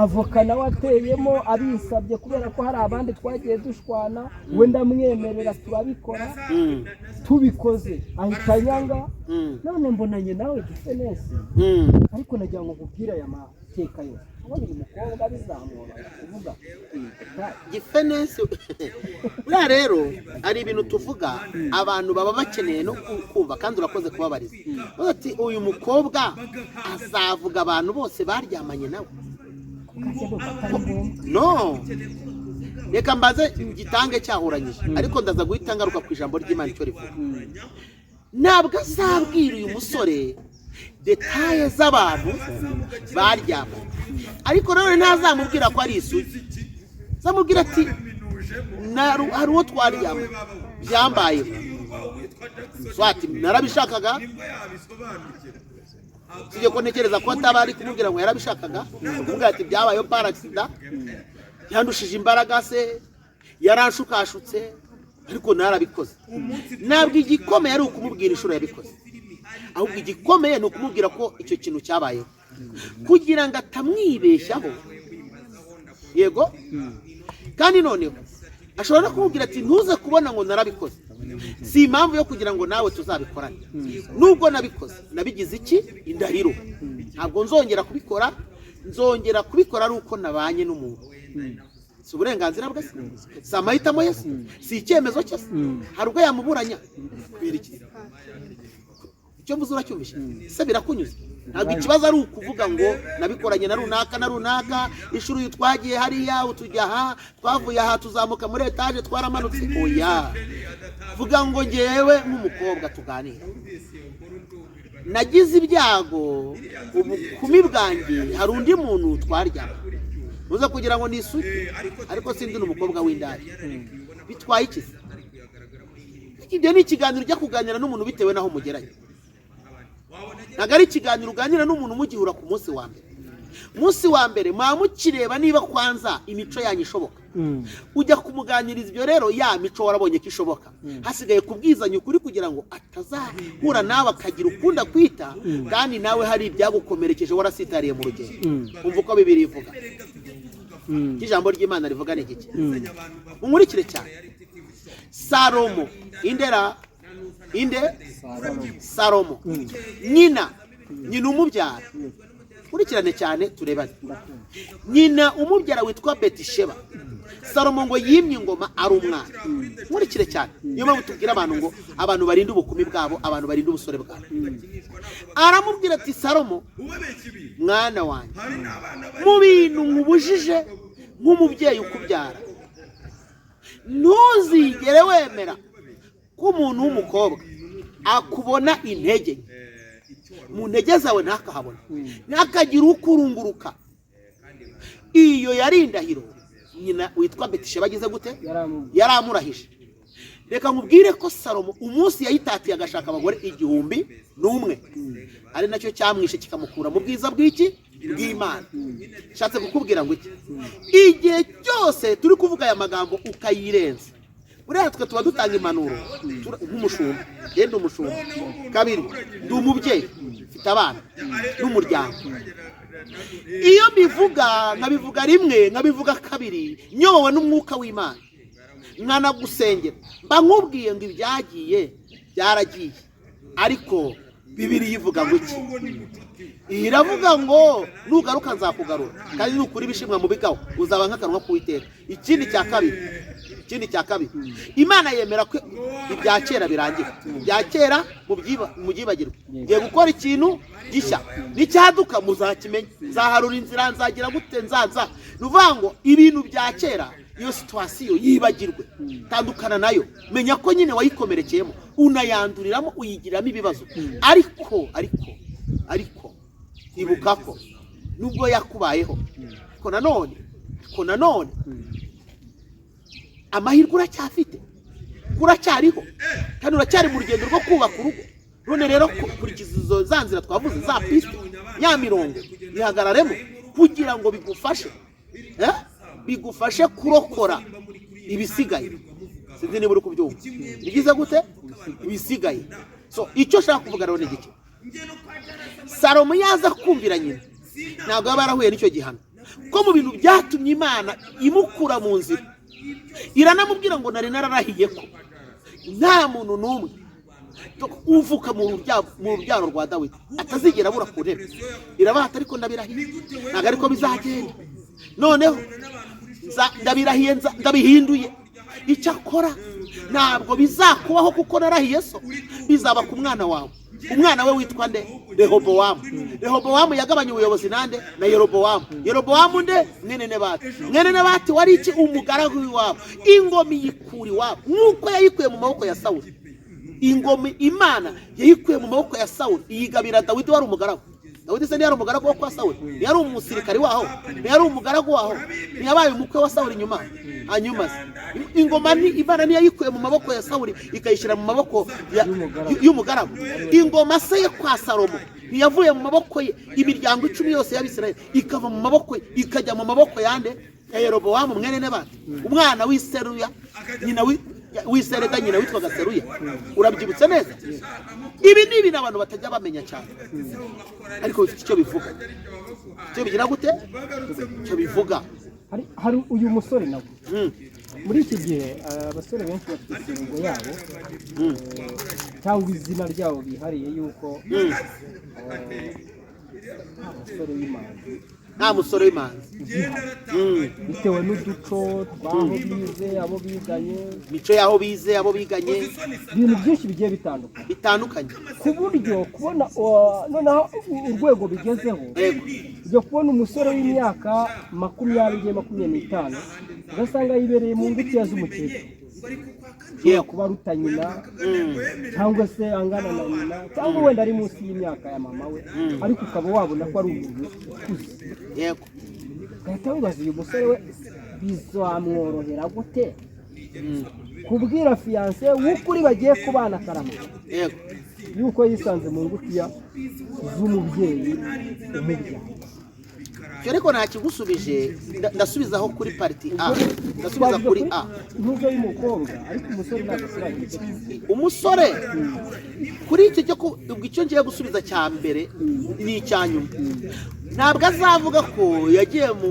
avoka nawe ateyemo abinsabye kubera ko hari abandi twagiye dushwana we ndamwemerera turabikora tubikoze ahita nyanga none mbonanye nawe Gifenesi ariko nagira ngo nkubwire aya mateka yose ubundi umukobwa bizamura kuvuga
Gifenesi buriya rero ari ibintu tuvuga abantu baba bakeneye no kumva kandi urakoze kubabariza ati uyu mukobwa azavuga abantu bose baryamanye nawe no reka mbaze gitange cyahuranyije ariko ndaza guhita ngaruka ku ijambo ry'Imana icyo rivuga ntabwo azabwira uyu musore detaye z'abantu baryamanye ariko nawe ntazamubwira ko ari isugi zamubwira ati hari uwo twaryamanye byambayeho swati narabishakaga tujye ko ntekereza ko ataba ari kumubwira ngo yarabishakaga kumubwira ati byabayeho par accident yandushije imbaraga se yaranshukashutse ariko narabikoze ntabwo igikomeye ari ukumubwira inshuro yabikoze ahubwo igikomeye ni ukumubwira ko icyo kintu cyabayeho kugira ngo atamwibeshyaho yego kandi noneho ashobora kumubwira ati ntuze kubona ngo narabikoze si impamvu yo kugira ngo nawe tuzabikorane nubwo nabikoze nabigize iki indahiro ntabwo nzongera kubikora ari uko nabanye n'umuntu si uburenganzira bwe si amahitamo ye si icyemezo cye hari ubwo yamuburanya icyo mvuze uracyumvishe se birakunyuze ntabwo ikibazo ari ukuvuga ngo nabikoranye na runaka ishuri uyu twagiye hariya utujya aha twavuye aha tuzamuka muri etaje twaramanutse oya vuga ngo ngewe nk'umukobwa tuganira nagize ibyago ubukumi bwanjye hari undi muntu twaryama muze kugira ngo nisuke ariko sindi n'umukobwa w'indari bitwaye iki ibyo ni ikiganiro ujya kuganira n'umuntu bitewe naho mugeranye ntabwo ari ikiganiro uganira n'umuntu mugihura ku munsi wa mbere mwamukireba niba kwanza imico yanyu ishoboka ujya kumuganiriza ibyo rero ya mico warabonye ko ishoboka hasigaye kubwizanya ukuri kugira ngo atazahura nawe akagira ukunda kwita kandi nawe hari ibyagukomerekeje warasitariye mu rugendo umva uko Bibiliya ivuga ijambo ry'Imana rivuga ni iki unkurikire cyane Salomo Salomo nyina umubyara kurikirane cyane turebane nyina umubyara witwa Betisheba Salomo ngo yimye ingoma ari umwana nkurikire cyane niyo mpamvu tubwira abantu ngo abantu barinda ubukumi bwabo abantu barinda ubusore bwabo aramubwira ati Salomo mwana wanjye mu bintu nkubujije nk'umubyeyi ukubyara ntuzigere wemera ko umuntu w'umukobwa akubona intege mu ntege zawe ntakahabona ntakagira ukurunguruka iyo yari indahiro nyina witwa Betisheba agize gute yaramurahije reka nkubwire ko Salomo umunsi yayitatiye agashaka abagore 1,000 ari nacyo cyamwishe kikamukura mu bwiza bw'Imana nshatse kukubwira ngo iki igihe cyose turi kuvuga aya magambo ukayirenza buriya twe tuba dutanga impanuro nk'umushumba yenda umushumba kabiri ndi umubyeyi mfite abana n'umuryango iyo mbivuga nkabivuga rimwe nkabivuga kabiri nyobowe n'umwuka w'Imana nkanagusengera mba nkubwiye ngo ibyagiye byaragiye ariko Bibiliya ivuga ngo iki iravuga ngo nugaruka nzakugarura kandi nukuri bishimwa mu bigaho uzaba nk'akanwa k'Uwiteka ikindi cya kabiri Imana yemera ko ibya kera birangira bya kera mu byibagirwa ngiye gukora ikintu gishya n'icyaduka muzakimenya nzaharura inzira nzagira gute nzaza nuvuga ngo ibintu bya kera iyo situation yibagirwe tandukana nayo menya ko nyine wayikomerekeyemo unayanduriramo uyigiramo ibibazo ariko ibuka ko nubwo yakubayeho ko nanone amahirwe uracyafite, uracyariho kandi uracyari mu rugendo rwo kubaka urugo. None rero kurikiza izo za nzira twavuze za piste ya mirongo bihagararemo kugira ngo bigufashe kurokora ibisigaye. Sinzi niba uri kubyumva bigize gute ibisigaye. So icyo shaka kuvuga rero ni iki, Salomo yaza kumvira nyina ntabwo yaba yarahuye n'icyo gihano, ko mu bintu byatumye Imana imukura mu nzira iranamubwira ngo nari nararahiye ko nta muntu n'umwe uvuka mu rubyaro rwa Dawidi atazigera abura ku ntebe. Irabata ariko ndabirahiye ntabwo ariko bizagenda, noneho ndabirahiye ndabihinduye, icyo akora ntabwo bizakubaho kuko narahiye so, bizaba ku mwana wawe. Umwana we witwa nde? Rehobowamu. Rehobowamu yagabanye ubuyobozi nande? Na Yerobowamu. Yerobowamu nde? Mwene Nebati wari iki? Umugaragu w'iwabo. Ingoma yikura iwabo nk'uko yayikuye mu maboko ya Sawuli. Ingoma Imana yayikuye mu maboko ya Sawuli iyigabira Dawidi wari umugaragu. Dawidi se ntiyari umugaragu wo kwa Sawuli? Ntiyari umusirikari waho? Ntiyari umugaragu waho? Ntiyabaye umukwe wa Sawuli nyuma? Hanyuma ingoma Imana niyayikuye mu maboko ya Sawuli ikayishyira mu maboko y'umugaragu. Ingoma se yo kwa Salomo ntiyavuye mu maboko ye, imiryango 10 yose y'Abisirayeli ikava mu maboko ye ikajya mu maboko yande ya Yerobowamu mwene Nebati, umwana w'Iseruya, nyina w'Isereda, nyina witwaga Seruya. Urabyibutse neza? Ibi ni ibintu abantu batajya bamenya cyane, ariko icyo bivuga cyo bigira gute, cyo bivuga
hari uyu musore nawe muri iki gihe abasore benshi bafite ingo yabo cyangwa izina ryabo bihariye yuko
nta musore w'imanzi
bitewe n'uduco twaho bize, abo biganye,
mico yaho bize, abo biganye,
ibintu byinshi bigiye bitandukanye, ku buryo kubona noneho urwego bigezeho byo kubona umusore w'imyaka 20-25 ugasanga yibereye mu ngutiya z'umukecuru, kuba aruta nyina cyangwa se angana na nyina cyangwa wenda ari munsi y'imyaka ya mama we, ariko ukaba wabona ko ari umuntu ukuze.
Yego,
ugahita wibaza uyu musore we bizamworohera gute kubwira fiyanse w'ukuri bagiye kubana akaramata yuko yisanze mu ngutiya z'umubyeyi umubyara.
ariko nta kigusubije, ndasubizaho kuri pariti A, ndasubiza kuri A.
Nubwo y'umukobwa ariko umusore ntagasiraje.
Umusore kuri icyo ngiye gusubiza cya mbere ni icyanyuma. Ntabwo azavuga ko yagiye mu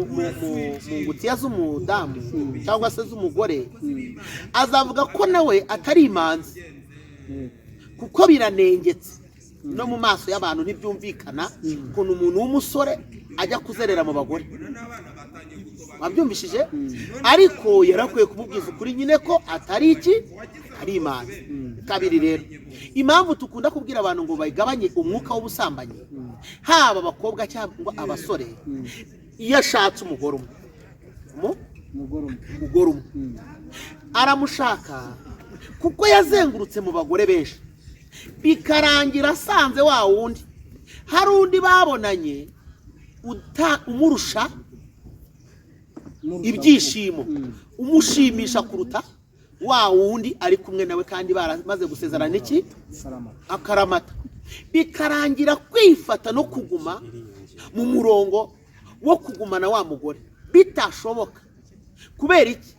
ngutiya z'umudamu cyangwa se z'umugore, azavuga ko nawe atari imanzi, kuko biranengetse no mu maso y'abantu ntibyumvikana ukuntu umuntu w'umusore ajya kuzerera mu bagore. Wabyumvishije? Ariko yarakwiye kumubwiza ukuri nyine ko atari iki, ari imanzi. Kabiri rero, impamvu tukunda kubwira abantu ngo bagabanye umwuka w'ubusambanyi, haba abakobwa cyangwa abasore, iyo ashatse umugore umwe aramushaka kuko yazengurutse mu bagore benshi, bikarangira asanze wa wundi hari undi babonanye umurusha ibyishimo, umushimisha kuruta wa wundi ari kumwe nawe kandi baramaze gusezerana iki, akaramata. Bikarangira kwifata no kuguma mu murongo wo kugumana wa mugore bitashoboka. Kubera iki?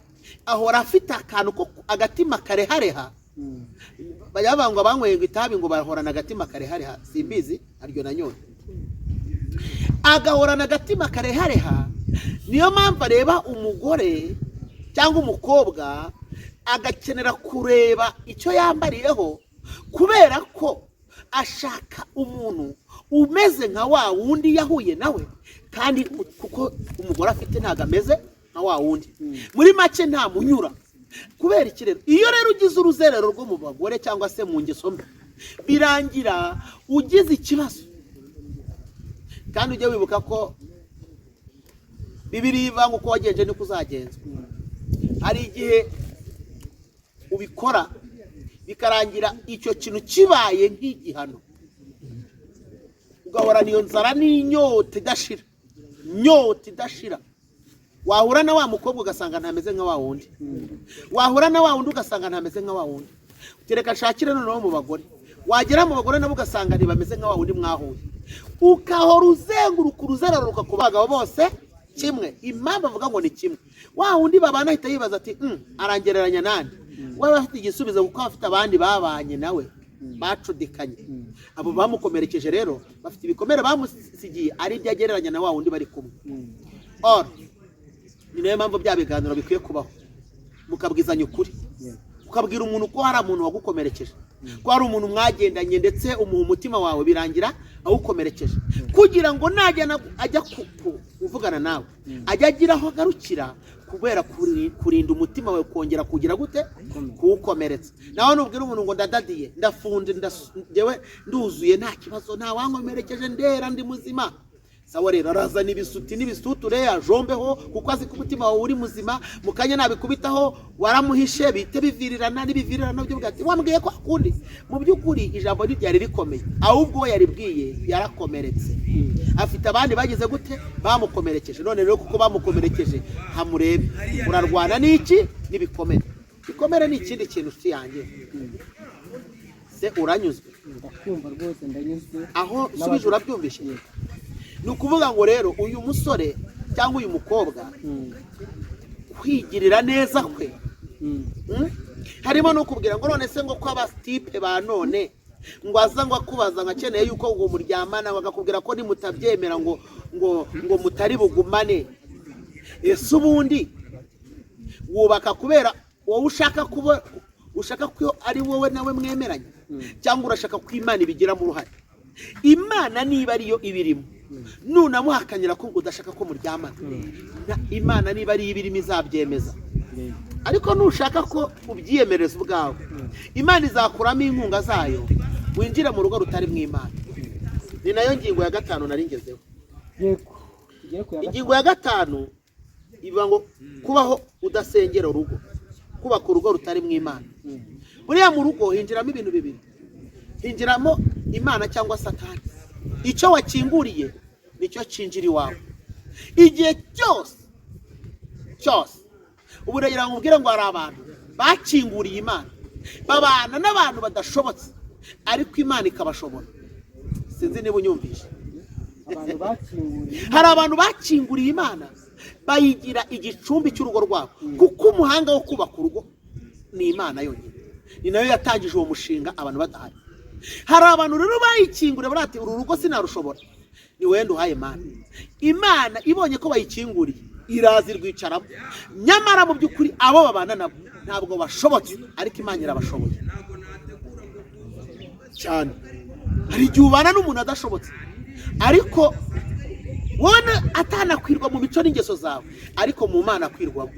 Ahora afite akantu ko agatima karehareha. Bayavuga ngo abanyweye itabi ngo barahorana agatima karehareha, simbizi aryo nanyone. Agahorana agatima karehareha, niyo mpamvu areba umugore cyangwa umukobwa agakenera kureba icyo yambariyeho, kubera ko ashaka umuntu umeze nka wa wundi yahuye nawe, kandi kuko umugore afite ntago ameze nka wa wundi. Muri make nta munyura. Kubera iki rero? Iyo rero ugize uruzerero rwo mu bagore cyangwa se mu ngeso mbi, birangira ugize ikibazo. Kandi ujye wibuka ko Bibiliya ivuga ngo uko wagenje niko uzagenzwa. Hari igihe ubikora bikarangira icyo kintu kibaye nk'igihano, ugahorana iyo nzara n'inyota idashira, nyota idashira. Wahura na wa mukobwa ugasanga ntameze nka wa wundi, wahura na wa wundi ugasanga ntameze nka wa wundi. Utereka shakire noneho mu bagore, wagera mu bagore nabo ugasanga ntibameze nka wa wundi mwahuye, ukahora uzenguruka uruzeraruka ku bagabo bose kimwe. Impamvu avuga ngo ni kimwe, wa wundi babana ahita yibaza ati arangereranya nande. Wewe afite igisubizo kuko afite abandi babanye nawe bacudikanye, abo bamukomerekeje rero bafite ibikomere bamusigiye ari byo agereranya na wa wundi bari kumwe. Ni nayo mpamvu bya biganiro bikwiye kubaho, mukabwizanya ukuri, ukabwira umuntu ko hari umuntu wagukomerekeje, ko hari umuntu mwagendanye ndetse umutima wawe birangira awukomerekeje, kugira ngo najya ajya kuvugana nawe ajya agira aho agarukira, kubera kurinda umutima wawe kongera kugira gute kuwukomeretsa. Naho nubwira umuntu ngo ndadadiye ndafunze ndewe nduzuye nta kibazo nta wankomerekeje ndera ndi muzima, sawa rero arazana ibisuti n'ibisuture yajombeho kuko azi ko umutima wawe uri muzima, mukanya nabikubitaho waramuhishe bite bivirirana n'ibivirirana byo bwati wambwiye ko akundi. Mu by'ukuri ijambo ryari rikomeye, ahubwo yaribwiye yarakomeretse, afite abandi bagize gute bamukomerekeje. None rero kuko bamukomerekeje hamurebe urarwana n'iki n'ibikomere. Bikomere ni ikindi kintu yanjye se uranyuzwe
ndakumva rwose ndanyuzwe
aho subije urabyumvishe. Ni ukuvuga ngo rero uyu musore cyangwa uyu mukobwa kwigirira neza kwe harimo no kubwira ngo none se ngo ko abatipe ba none ngo aza ngo akubaza nkakeneye yuko ngo muryamana bagakubwira ko nimutabyemera ngo mutari bugumane. Ese ubundi wubaka kubera wowe ushaka ko ari wowe nawe mwemeranya, cyangwa urashaka ko Imana ibigiramo uruhare? Imana niba ariyo ibirimo nunamuhakanyira ko udashaka ko muryamana, Imana niba ari ibirimo izabyemeza. Ariko nushaka ko ubyiyemereza ubwawe, Imana izakuramo inkunga zayo winjira mu rugo rutari mu Imana. Ni nayo ngingo ya 5 nari ngezeho. Ingingo ya 5 ivuga ngo kubaho udasengera urugo, kubaka urugo rutari mu Imana. Buriya mu rugo hinjiramo ibintu bibiri, hinjiramo Imana cyangwa Satani. Icyo wakinguriye nicyo cinjira iwawe igihe cyose. Ubu rero ngubwira ngo hari abantu bakinguriye Imana, babana n'abantu badashobotse ariko Imana ikabashobora. Sinzi niba unyumvishe. Hari abantu bakinguriye Imana bayigira igicumbi cy'urugo rwabo, kuko umuhanga wo kubaka urugo ni Imana yonyine. Ni nayo yatangije uwo mushinga abantu badahari. Hari abantu rero bayikinguriye barati uru rugo sinarushobora, ni wenda uhaye Imana ibonye ko bayikinguriye irazi rwicaramo. Nyamara mu by'ukuri abo babana nabo ntabwo bashobotse, ariko Imana irabashoboye cyane. Hari igihe ubana n'umuntu adashobotse ariko wone atanakwirwa mu mico n'ingeso zawe, ariko mu Mana akwirwamo.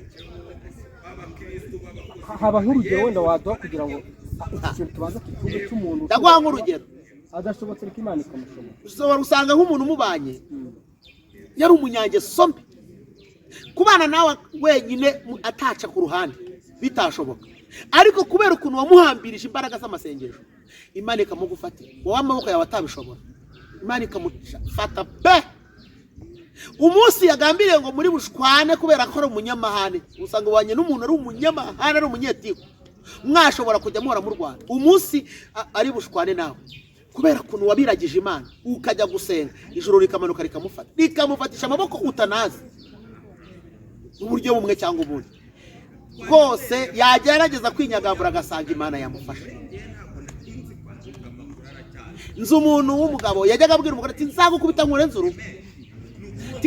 Haba nk'urugero wenda waduha kugira ngo tubanza tuvuge cy'umuntu
ndaguha nk'urugero
adashobotse ariko Imana ikamushobora.
Ushobora usanga nk'umuntu umubanye yari umunyangeso mbi, kubana nawe wenyine ataca ku ruhande bitashoboka, ariko kubera ukuntu wamuhambirije imbaraga z'amasengesho Imana ikamugufatira. Wowe amaboko yawe atabishobora, Imana ikamufata pe. Umunsi yagambiriye ngo muri bushwane kubera ko ari umunyamahane, usanga ubanye n'umuntu ari umunyamahane ari umunyetiko, mwashobora kujya muhora mu Rwanda. Umunsi ari bushwane nawe kubera ukuntu wabiragije Imana, ukajya gusenga ijoro rikamanuka rikamufatisha amaboko utanazi mu buryo bumwe cyangwa ubundi bwose. Yagerageza kwinyagambura agasanga Imana yamufasha. Nzi umuntu w'umugabo yajyaga abwira umugore ati nzagukubita nkurenze urugo,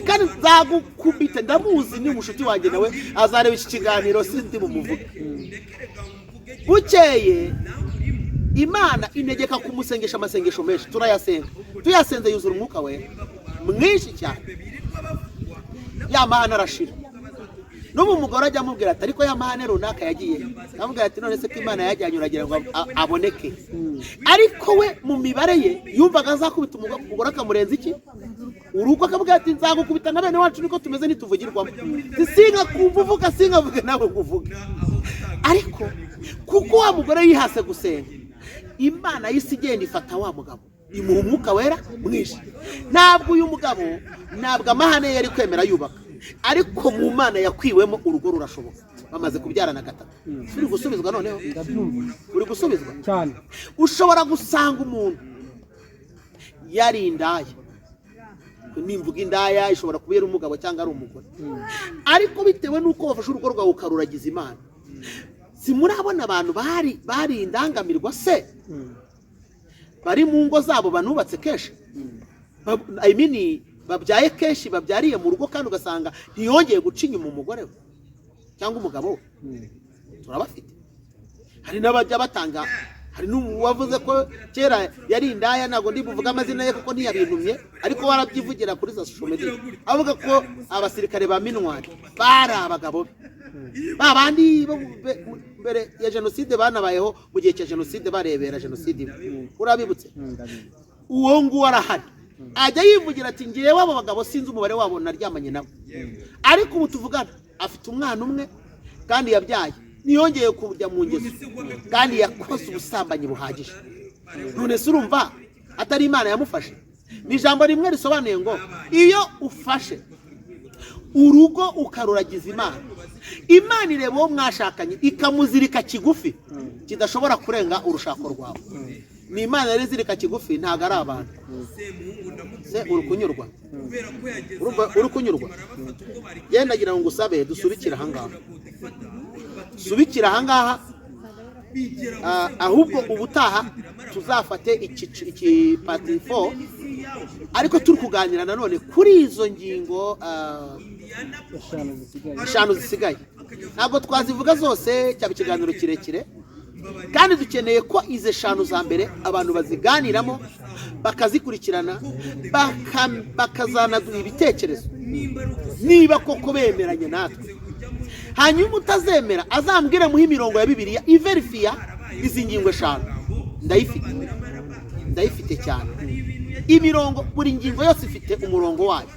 kandi nzagukubita, ndamuzi ni umushuti wanjye nawe azareba iki kiganiro sindi bumuvuge. Bukeye Imana inegeka kumusengesha amasengesho menshi, tuyasenze yuzura umwuka we mwinshi cyane, ya mahane arashira. N'ubu umugore ajya amubwira ati ariko ya mahane runaka yagiye, amubwira ati none se ko Imana yajyanye uragira ngo aboneke? Ariko we mu mibare ye yumvaga azakubita umugore akamurenza iki urugo, akavuga ati nzagukubita na bene wacu niko tumeze nituvugirwamo, singa kumva uvuga singavuge nawe kuvuga. Ariko kuko wa mugore yihase gusenga, Imana yisi igenda ifata wa mugabo imuha umwuka wera mwinshi. Ntabwo uyu mugabo ntabwo amahane yari kwemera yubaka, ariko mu Mana yakwiwemo urugo rurashoboka, bamaze kubyarana gatatu. Uri gusubizwa noneho, uri gusubizwa
cyane.
Ushobora gusanga umuntu yari indaya, nimvuga indaya ishobora kuba ari umugabo cyangwa ari umugore, ariko bitewe n'uko wafashe urugo rwawe ukaruragiza Imana. Simurabona abantu bari indangamirwa se bari mu ngo zabo banubatse kenshi, babyaye kenshi, babyariye mu rugo, kandi ugasanga ntiyongeye guca inyuma umugore we cyangwa umugabo we. Turabafite. Hari n'abajya batanga, hari n'uwavuze ko kera yari indaya, ntabwo ndi buvuga amazina ye kuko ntiyabintumye, ariko warabyivugira kuri za social media, avuga ko abasirikare ba Minwari bari abagabo be, babandi mbere ya jenoside banabayeho, mu gihe cya jenoside barebera jenoside. Urabibutse? Uwo nguwo arahari, ajya yivugira ati ngiye wabo bagabo sinzi umubare wabo naryamanye nabo, ariko ubu tuvugana afite umwana umwe kandi yabyaye, niyongeye kujya mu ngeso, kandi yakoze ubusambanyi buhagije. None se urumva atari Imana yamufashe? Ni ijambo rimwe risobanuye ngo iyo ufashe urugo ukaruragiza Imana, Imana ireba uwo mwashakanye ikamuzirika kigufi kidashobora kurenga urushako rwawe. Ni Imana yari izirika kigufi, ntago ari abantu. Se uri kunyurwa? Uri kunyurwa? Yenda ngira ngo ngusabe dusubikira ahangaha, subikira ahangaha, ahubwo ubutaha tuzafate iki part 4, ariko turi kuganira nanone kuri izo ngingo 5 zisigaye. Ntabwo twazivuga zose, cyaba ikiganiro kirekire, kandi dukeneye ko izi 5 za mbere abantu baziganiramo, bakazikurikirana, bakazanaduha ibitekerezo niba koko bemeranye natwe. Hanyuma utazemera azambwire muhe imirongo ya Bibiliya iverifiya izi ngingo 5. Ndayifite cyane imirongo, buri ngingo yose ifite umurongo wayo,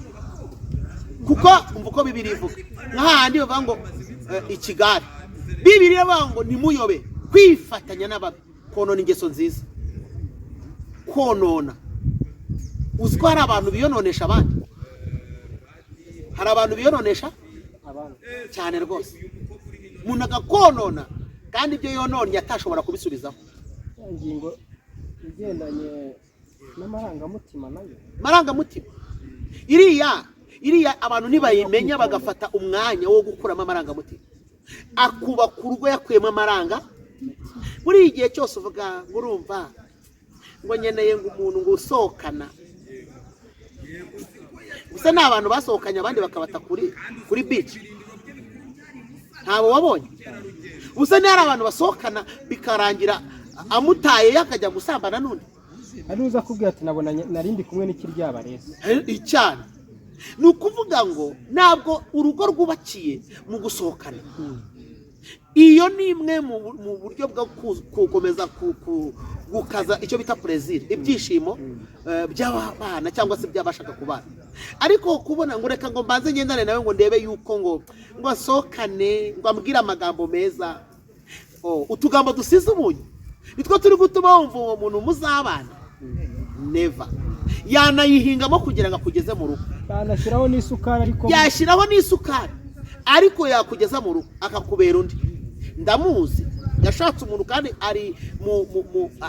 kuko umva uko Bibiliya ivuga. Nk'ahandi bavuga ngo ikigare, Bibiliya bavuga ngo nimuyobe kwifatanya n'ababi, konona ingeso nziza, konona. Uzi ko hari abantu biyononesha abandi, hari abantu biyononesha cyane rwose, umuntu agakonona kandi ibyo yononye atashobora kubisubizaho.
Ingingo igendanye n'amarangamutima nayo,
marangamutima iriya abantu ntibayimenya, bagafata umwanya wo gukuramo amarangamutima, akubaka urugo yakuyemo amaranga. Buri igihe cyose uvuga ngo urumva ngo nyeneye ngo umuntu ngo usohokana, gusa ni abantu basohokanye abandi bakabata kuri beach, ntabo wabonye? Gusa ni hari abantu basohokana bikarangira amutaye yakajya gusambana n'undi.
Hari uza kubwira ati nabona narindi kumwe n'ikiryaba rese
icyane. Ni ukuvuga ngo ntabwo urugo rwubakiye mu gusohokana. Iyo ni imwe mu buryo bwo gukomeza gukaza icyo bita plaisir, ibyishimo by'abana cyangwa se by'abashaka kubana. Ariko kubona ngo reka ngo mbanze ngendane nawe ngo ndebe yuko ngo asohokane, ngo ambwire amagambo meza, utugambo dusize umunyu nitwo turi gutuma wumva uwo muntu muzabana. Never. Yanayihingamo kugira ngo akugeze mu rugo,
yanashyiraho n'isukari, ariko
yashyiraho n'isukari, ariko yakugeza mu rugo akakubera undi. Ndamuzi, yashatse umuntu kandi ari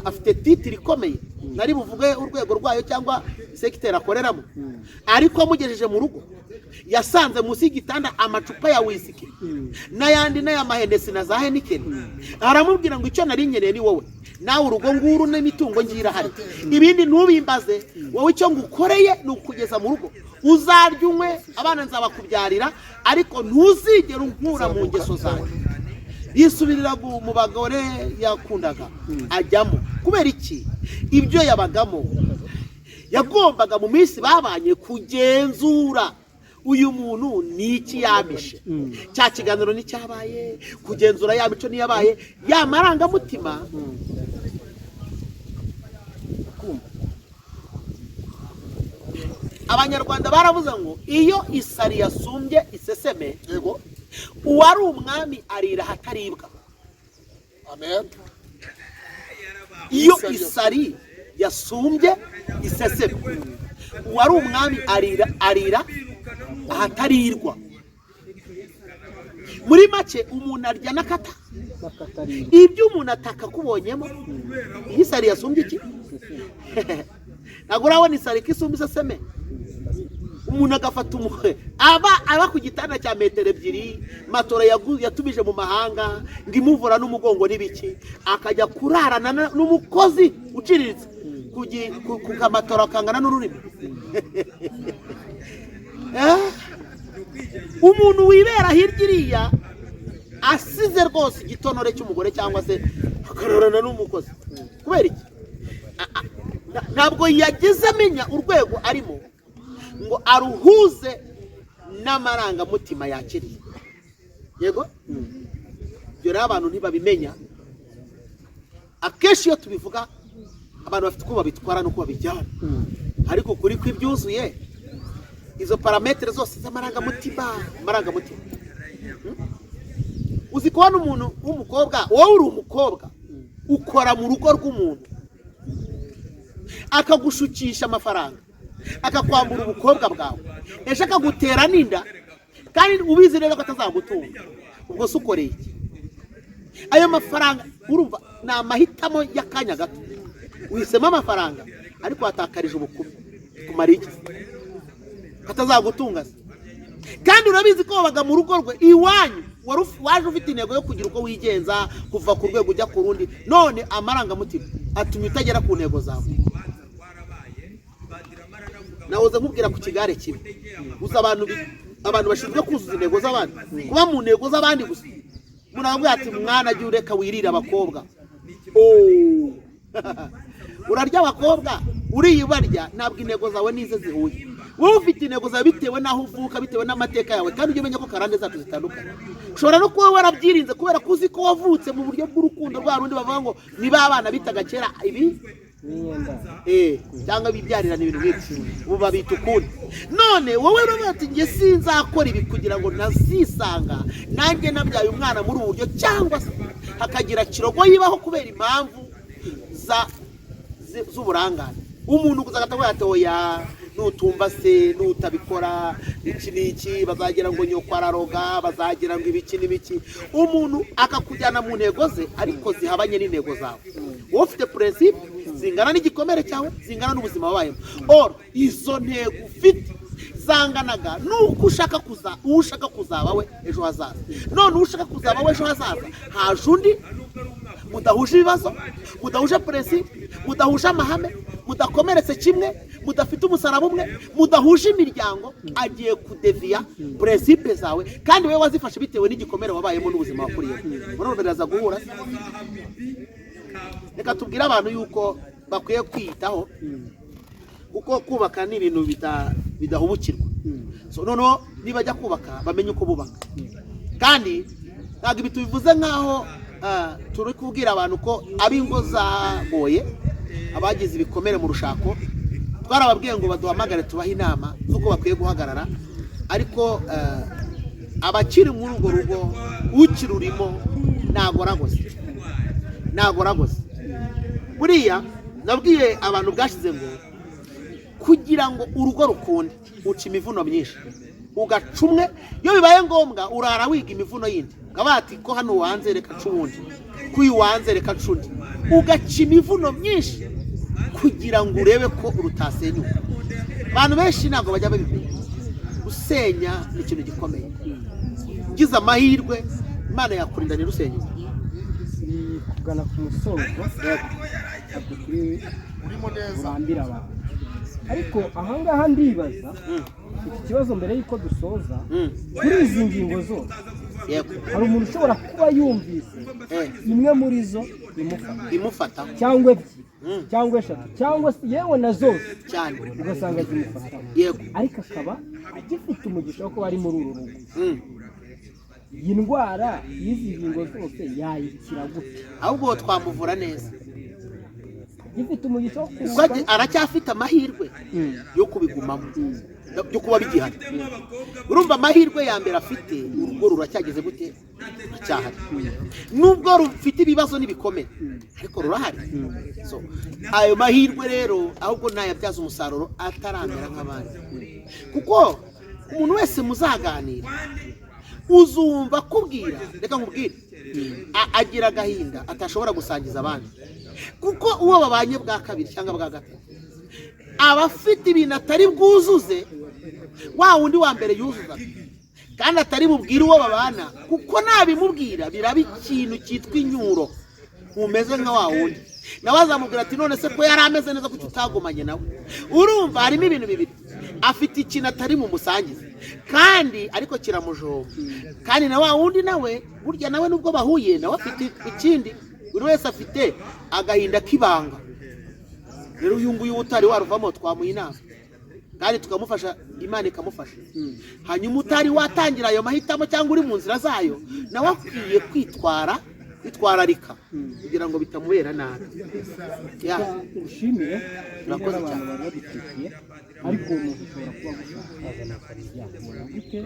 afite titiri ikomeye, nari buvuge urwego rwayo cyangwa sekiteri akoreramo, ariko amugejeje mu rugo yasanze munsi y'igitanda amacupa ya whisky n'ayandi n'ayamahenesi na za Heineken. Aramubwira ngo icyo nari nkeneye ni wowe, nawe urugo nguru n'imitungo ngira hari, ibindi ntubimbaze, wowe icyo ngukoreye ni ukugeza mu rugo, uzarya unywe, abana nzabakubyarira, ariko ntuzigere unkura mu ngeso zanjye. Yisubirira mu bagore yakundaga ajyamo. Kubera iki? Ibyo yabagamo yagombaga mu minsi babanye kugenzura uyu muntu ni iki yamishe. Cya kiganiro ni cyabaye, kugenzura ya mico niyabaye, ya marangamutima. Abanyarwanda baravuze ngo iyo isari yasumbye iseseme, yego, uwari umwami arira hataribwa. Amen. Iyo isari yasumbye iseseme. Uwari umwami arira ahatarirwa. Muri make umuntu arya nakata ibyo umuntu ataka kubonyemo. Iyi sari yasumbye iki? Ntabwo urabona isari kisumba iseseme. Umuntu agafata umuhe aba ku gitanda cya metero 2, matora yatumije mu mahanga ngo imuvura n'umugongo n'ibiki, akajya kurarana n'umukozi uciriritse ku kamatora kangana n'ururimi. Umuntu wibera hirya iriya asize rwose igitonore cy'umugore cyangwa se akarorana n'umukozi. Kubera iki? Ntabwo yageze amenya urwego arimo ngo aruhuze n'amarangamutima yakiriye. Yego? Ibyo rero abantu ntibabimenya. Akenshi iyo tubivuga abantu bafite uko babitwara n'uko babijyana, ariko kuri kw'ibyuzuye izo parametere zose z'amarangamutima. Uzi kubona umuntu w'umukobwa, wowe uri umukobwa ukora mu rugo rw'umuntu akagushukisha amafaranga, akakwambura ubukobwa bwawe, ejo akagutera n'inda kandi ubizi neza ko atazagutunga. Ubwo se ukoreye iki? Ayo mafaranga urumva ni amahitamo y'akanya gato. Uhisemo amafaranga ariko watakarije ubukumi. Kumara iki? Katazagutunga. Kandi urabizi ko wabaga mu rugo rwe iwanyu waje ufite intego yo kugira uko wigenza, kuva ku rwego ujya ku rundi. None amarangamutima atumye utagera ku ntego zawe. Nahoze nkubwira ku kigare kimwe, gusa abantu bashinzwe kuzuza intego z'abandi, kuba mu ntego z'abandi gusa. Murabwira ati mwana ajye ureka wirira abakobwa. Urarya abakobwa, uriyibarya, ntabwo intego zawe nize zihuye. Wowe ufite intego zawe bitewe n'aho uvuka, bitewe n'amateka yawe, kandi ujye umenya ko karande zacu zitandukanye. Ushobora no kuba warabyirinze kubera ko uzi ko wavutse mu buryo bw'urukundo rwa rundi bavuga ngo niba abana bitaga kera ibi cyangwa bibyarira ibintu nk'ibyo, ubu babita ukundi. None wowe uravuga ati njye sinzakora ibi kugira ngo nazisanga nanjye nabyaye umwana muri ubu buryo, cyangwa se hakagira kirogo yibaho kubera impamvu z'uburangane. Umuntu kuzagatavuga ati oya nutumva se nutabikora iki n'iki bazagira ngo nyoko araroga, bazagira ngo ibiki n'ibiki. Umuntu akakujyana mu ntego ze ariko zihabanye n'intego zawe. Wowe ufite principe zingana n'igikomere cyawe, zingana n'ubuzima wabayemo. Izo ntego ufite zanganaga nuko ushaka kuzaba we ejo hazaza. None ushaka kuzaba we ejo hazaza haje undi mudahuje ibibazo, mudahuje principe, mudahuje amahame, mudakomeretse kimwe, mudafite umusaraba umwe, mudahuje imiryango, agiye kudeviya principe zawe kandi wewe wazifashe bitewe n'igikomere wabayemo n'ubuzima wakuriye. Muri biraza guhura. Reka tubwire abantu yuko bakwiye kwiyitaho, kuko kubaka ni ibintu bidahubukirwa. Noneho nibajya kubaka bamenye uko bubaka. Kandi ntabwo ibi tubivuze nk'aho turi kubwira abantu ko ab'ingo zagoye, abagize ibikomere mu rushako, twarababwiye ngo baduhamagare tubahe inama z'uko bakwiye guhagarara. Ariko abakiri muri urwo rugo, ukirurimo ntago ragose. Buriya nabwiye abantu bwashize ngo kugira ngo urugo rukunde uca imivuno myinshi, ugaca umwe. Iyo bibaye ngombwa urara wiga imivuno yindi, kabati ko hano wanze reka cundi, kuyu wanze reka cundi, ugaca imivuno myinshi kugira ngo urebe ko urutasenyuka. Abantu benshi ntabwo bajya babimenya. Usenya ni ikintu gikomeye. Ugize amahirwe Imana yakurinda ntirusenyuke.
Kugana ku musozo urimo neza urambira abantu. Ariko ahangaha ndibaza iki kibazo mbere y'uko dusoza kuri izi ngingo zose. Hari umuntu ushobora kuba yumvise imwe muri zo imufata cyangwa ebyiri cyangwa eshatu cyangwa yewe na zose
cyane
ugasanga zimufata, ariko akaba agifite umugisha wo kuba ari muri uru rugo. Iyi ndwara y'izi ngingo zose yayikira gute?
Ahubwo twamuvura neza.
Gifite umugisha wo
kuba aracyafite amahirwe yo kubigumamo, yo kuba bigihari. Urumva amahirwe ya mbere afite, urugo ruracyageze gute? ruracyahari nubwo rufite ibibazo n'ibikomere ariko rurahari. So ayo mahirwe rero ahubwo nayabyaza umusaruro ataramera nk'abandi, kuko umuntu wese muzaganira uzumva kubwira, reka nkubwire, agira agahinda atashobora gusangiza abandi, kuko uwo babanye bwa kabiri cyangwa bwa gatatu aba afite ibintu atari bwuzuze wa wundi wa mbere yuzuza, kandi atari bubwire uwo babana, kuko nabimubwira biraba ikintu cyitwa inyuro, umeze nka wa wundi nawe azamubwira ati none se ko yari ameze neza ko tutagumanye nawe. Urumva harimo ibintu bibiri, afite ikintu atari mu musangize kandi ariko kiramujomba, kandi na wa wundi nawe burya nawe nubwo bahuye nawe afite ikindi, buri wese afite agahinda k'ibanga. Rero uyu nguyu utari waruvamo twamuha inama kandi tukamufasha, Imana ikamufasha. Hanyuma utari watangira ayo mahitamo cyangwa uri mu nzira zayo, nawe akwiye kwitwararika kugira ngo bitamubera nabi.
Ushimire
urakoze cyane.
Ariko umuntu ushobora kuba gushaka gute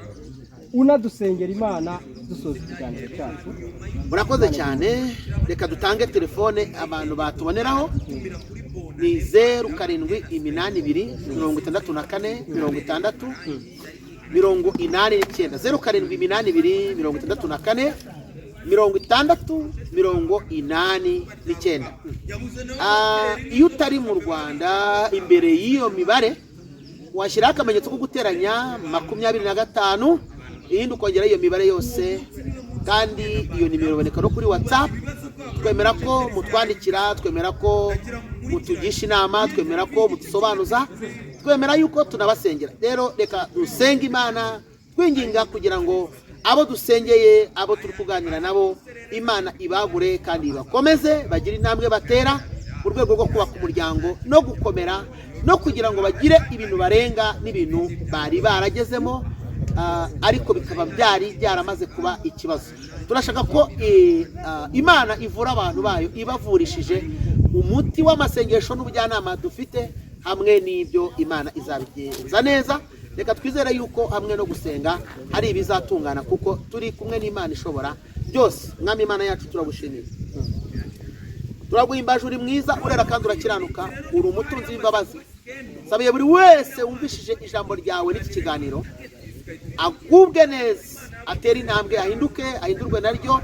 unadusengera Imana dusoza ikiganiro cyacu.
Murakoze cyane. Reka dutange telefone abantu batuboneraho, ni 0782 64 60 89, 0782 64 60 89. Iyo utari mu Rwanda, imbere y'iyo mibare washyiraho akamenyetso ko guteranya 25, iyindi ukongera iyo mibare yose, kandi iyo nimero iboneka no kuri WhatsApp. Twemera ko mutwandikira, twemera ko mutugisha inama, twemera ko mutusobanuza, twemera yuko tunabasengera. Rero reka dusenge Imana twinginga kugira ngo abo dusengeye, abo turi kuganira nabo, Imana ibagure kandi ibakomeze, bagira intambwe batera mu rwego rwo kubaka umuryango no gukomera, no kugira ngo bagire ibintu barenga n'ibintu bari baragezemo, ariko bikaba byaramaze kuba ikibazo. Turashaka ko Imana ivura abantu bayo ibavurishije umuti w'amasengesho n'ubujyanama dufite, hamwe n'ibyo Imana izabigenza neza. Reka twizere yuko hamwe no gusenga hari ibizatungana, kuko turi kumwe n'Imana ishobora byose. Mwami Imana yacu turagushimira, turaguhimbaje, uri mwiza, urera kandi urakiranuka, uri umutunzi w'imbabazi. Sabiye buri wese wumvishije ijambo ryawe n'iki kiganiro agubwe neza, atera intambwe, ahindurwe naryo,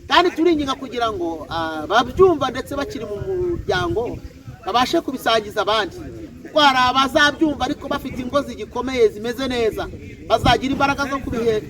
kandi turinginga kugira ngo babyumva ndetse bakiri mu muryango babashe kubisangiza abandi, kuko hari abazabyumva ariko bafite ingo zigikomeye zimeze neza, bazagira imbaraga zo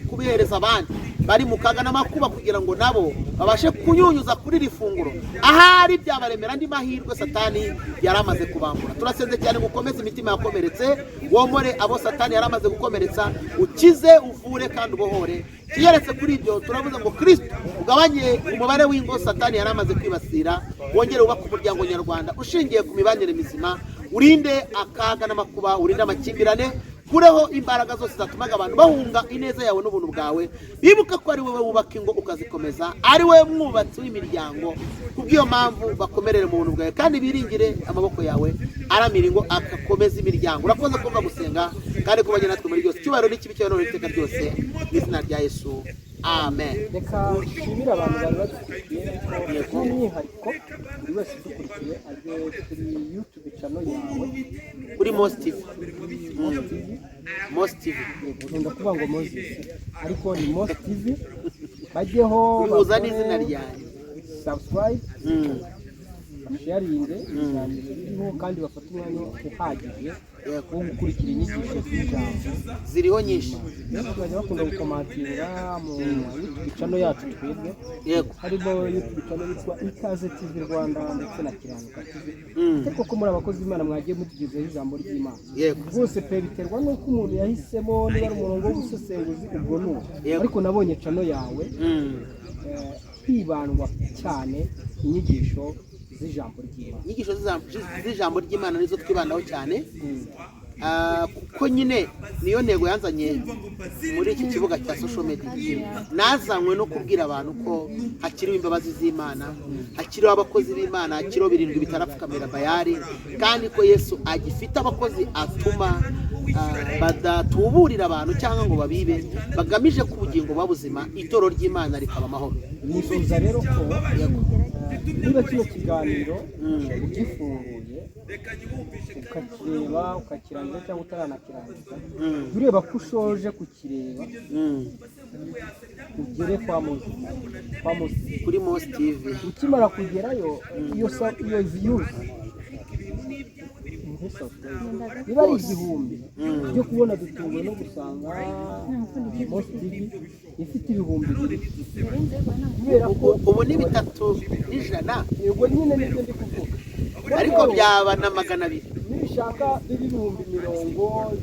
kubihereza abandi bari mu kaga n'amakuba, kugira ngo nabo babashe kunyunyuza kuri iri funguro, ahari byabaremera andi mahirwe Satani yari amaze kubambura. Turasenze cyane ngo ukomeze imitima yakomeretse, womore abo Satani yari amaze gukomeretsa, ukize, uvure kandi ubohore. Kiyeretse kuri ibyo turavuze ngo Kristo ugabanye umubare w'ingo Satani yari amaze kwibasira, wongere ubaka umuryango nyarwanda ushingiye ku mibanire mizima, urinde akaga n'amakuba, urinde amakimbirane, kureho imbaraga zose zatumaga abantu bahunga ineza yawe n'ubuntu bwawe. Bibuka ko ari wowe wubaka ingo ukazikomeza, ari wowe mwubatsi w'imiryango, kubw'iyo mpamvu bakomerere mu buntu bwawe kandi biringire amaboko yawe aramira ingo agakomeza imiryango. Urakoze kumva gusenga kandi kubanye natwe muri byose, cyubahiro n'ikibi cyawe none iteka ryose, mu izina rya Yesu, amen.
Reka nshimire abantu bari badukurikiye, by'umwihariko buri wese udukurikiye ajye kuri YouTube channel yawe,
kuri Mos TV. Mos TV
nkunda kuvuga ngo Moses, ariko ni Mos TV. Bajyeho
uzana izina ryawe,
subscribe, sharinge ibiganiro biriho, kandi bafata umwanya uhagije wo gukurikira inyigisho z'ijambo,
ziriho nyinshi.
Bajya bakunda gukomantinga mu YouTube channel yacu twebwe, harimo YouTube channel yitwa Ikaze TV Rwanda ndetse na Kiranuka TV. Ariko ko muri abakozi b'Imana mwagiye mutugezaho ijambo ry'Imana, rwose pe biterwa n'uko umuntu yahisemo, niba ari umurongo w'ubusesenguzi ubwo n'uwo. Ariko nabonye channel yawe hibandwa cyane inyigisho z'ijambo ry'Imana.
Inyigisho z'ijambo ry'Imana nizo twibandaho cyane, kuko nyine niyo ntego yanzanye muri iki kibuga cya social media. Nazanywe no kubwira abantu ko hakiriho imbabazi z'Imana, hakiriho abakozi b'Imana, hakiriho birindwi bitarapfukamira Bayali, kandi ko Yesu agifite abakozi atuma badatuburira abantu cyangwa ngo babibe, bagamije ko ubugingo babuzima itoro ry'Imana rikaba amahoro.
nifuza rero ko niba kino kiganiro ugifunguye ukakireba ukakirangiza cyangwa utaranakirangiza, ureba ko ushoje kukireba ugere kwa Mosi
kuri Mosi TV.
ukimara kugerayo iyo views niba ari 1000 byo kubona dutunguwe no gusanga Mosi TV ifite 2000 kubera ko
ubu ni 300
yego nyine nibyo ndi kuvuga,
ariko byaba na 200
nibishaka bibe 100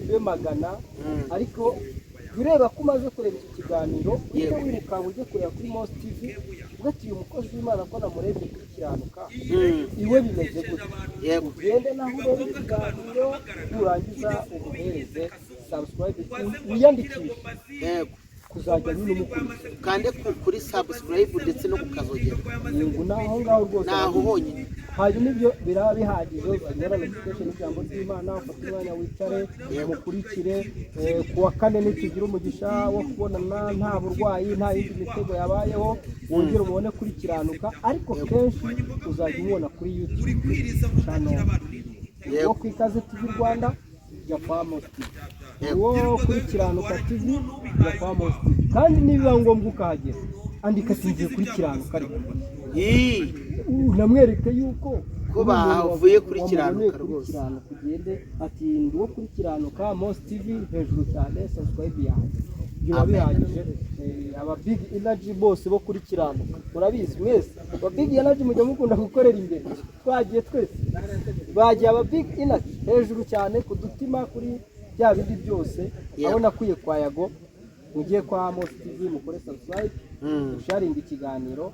bibe 100, ariko ureba ko umaze kureba iki kiganiro ujye wirukanka ujye kureba kuri Mosi TV ugatiye umukozi w'Imana ko namurebye gukiranuka iwe bimeze gutya, ugende naho urebe ikiganiro nurangiza umuhereze subscribe wiyandikishe kuzajya n'umukurikira
kandi kuri subscribe ndetse no kukazogera
yego naho ngaho rwose
naho honyine.
hanyuma ibyo biraba bihagije uzagera notification y'ijambo ry'Imana ufate umwanya wicare umukurikire. Kuwa kane nitugira umugisha wo kubonana nta burwayi nta yindi mitego yabayeho wongere umubone kuri kiranuka, ariko kenshi uzajya umubona kuri YouTube channel wo ku Ikaze TV Rwanda ya kwa Mosi TV, wo kuri Kiranuka TV ya kwa Mosi TV, kandi nibiba ngombwa ukahagera andika singiye kuri Kiranuka ariko namwereke yuko
ko bavuye kuri Kiranuka rwose
kugende ati ndi wo kuri Kiranuka Mosi TV hejuru cyane subscribe yanjye biba bihagije. Aba big energy bose bo kuri Kiranuka murabizi mwese, aba big energy mujya mukunda gukorera imbere, twagiye twese bagiye aba big energy hejuru cyane kudutima kuri bya bindi byose. Aho nakwiye kwa Yago mugiye kwa Mosi TV mukore subscribe sharing ikiganiro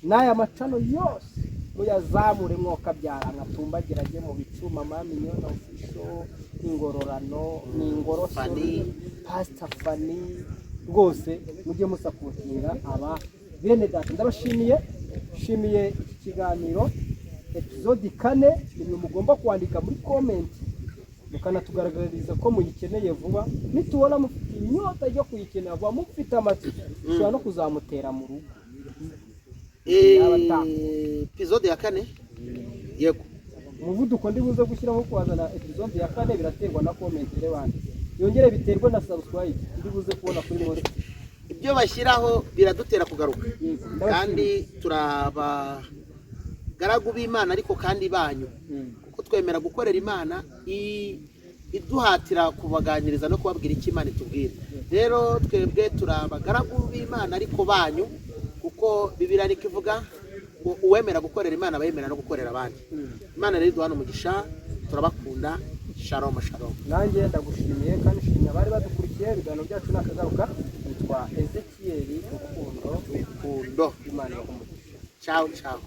n'aya macano yose muyazamure mwoka byara nkatumbagira je mu bicuma mami nyona official ingororano ni ingorosani Pastor Fanny rwose mujye musapotinga aba bene data. Ndabashimiye shimiye iki kiganiro episode 4 nimwe mugomba kwandika muri comment mukanatugaragariza ko muyikeneye vuba, nitubona mufite inyota yo kuyikenera vuba mufite amatsiko ushobora no kuzamutera mu rugo.
Episode ya 4 yego
umuvuduko ndi buze gushyiraho kwazana episode ya 4 biraterwa na comment rebandi, yongere biterwa na subscribe ndi buze kubona kuri Mosi.
Ibyo bashyiraho biradutera kugaruka, kandi turaba garagu b'Imana ariko kandi banyu kuko twemera gukorera Imana iduhatira kubaganiriza no kubabwira icyo Imana itubwira. Rero twebwe turabagaragu b'Imana ariko banyu, kuko Bibiliya ikivuga uwemera gukorera Imana bayemera no gukorera abandi. Imana rero duhana umugisha, turabakunda. Shalom shalom.
Nanjye ndagushimiye kandi shimye abari badukurikiye ibiganiro byacu nakagaruka. Nitwa Ezekiel Rukundo
Imana y'umugisha. Ciao ciao.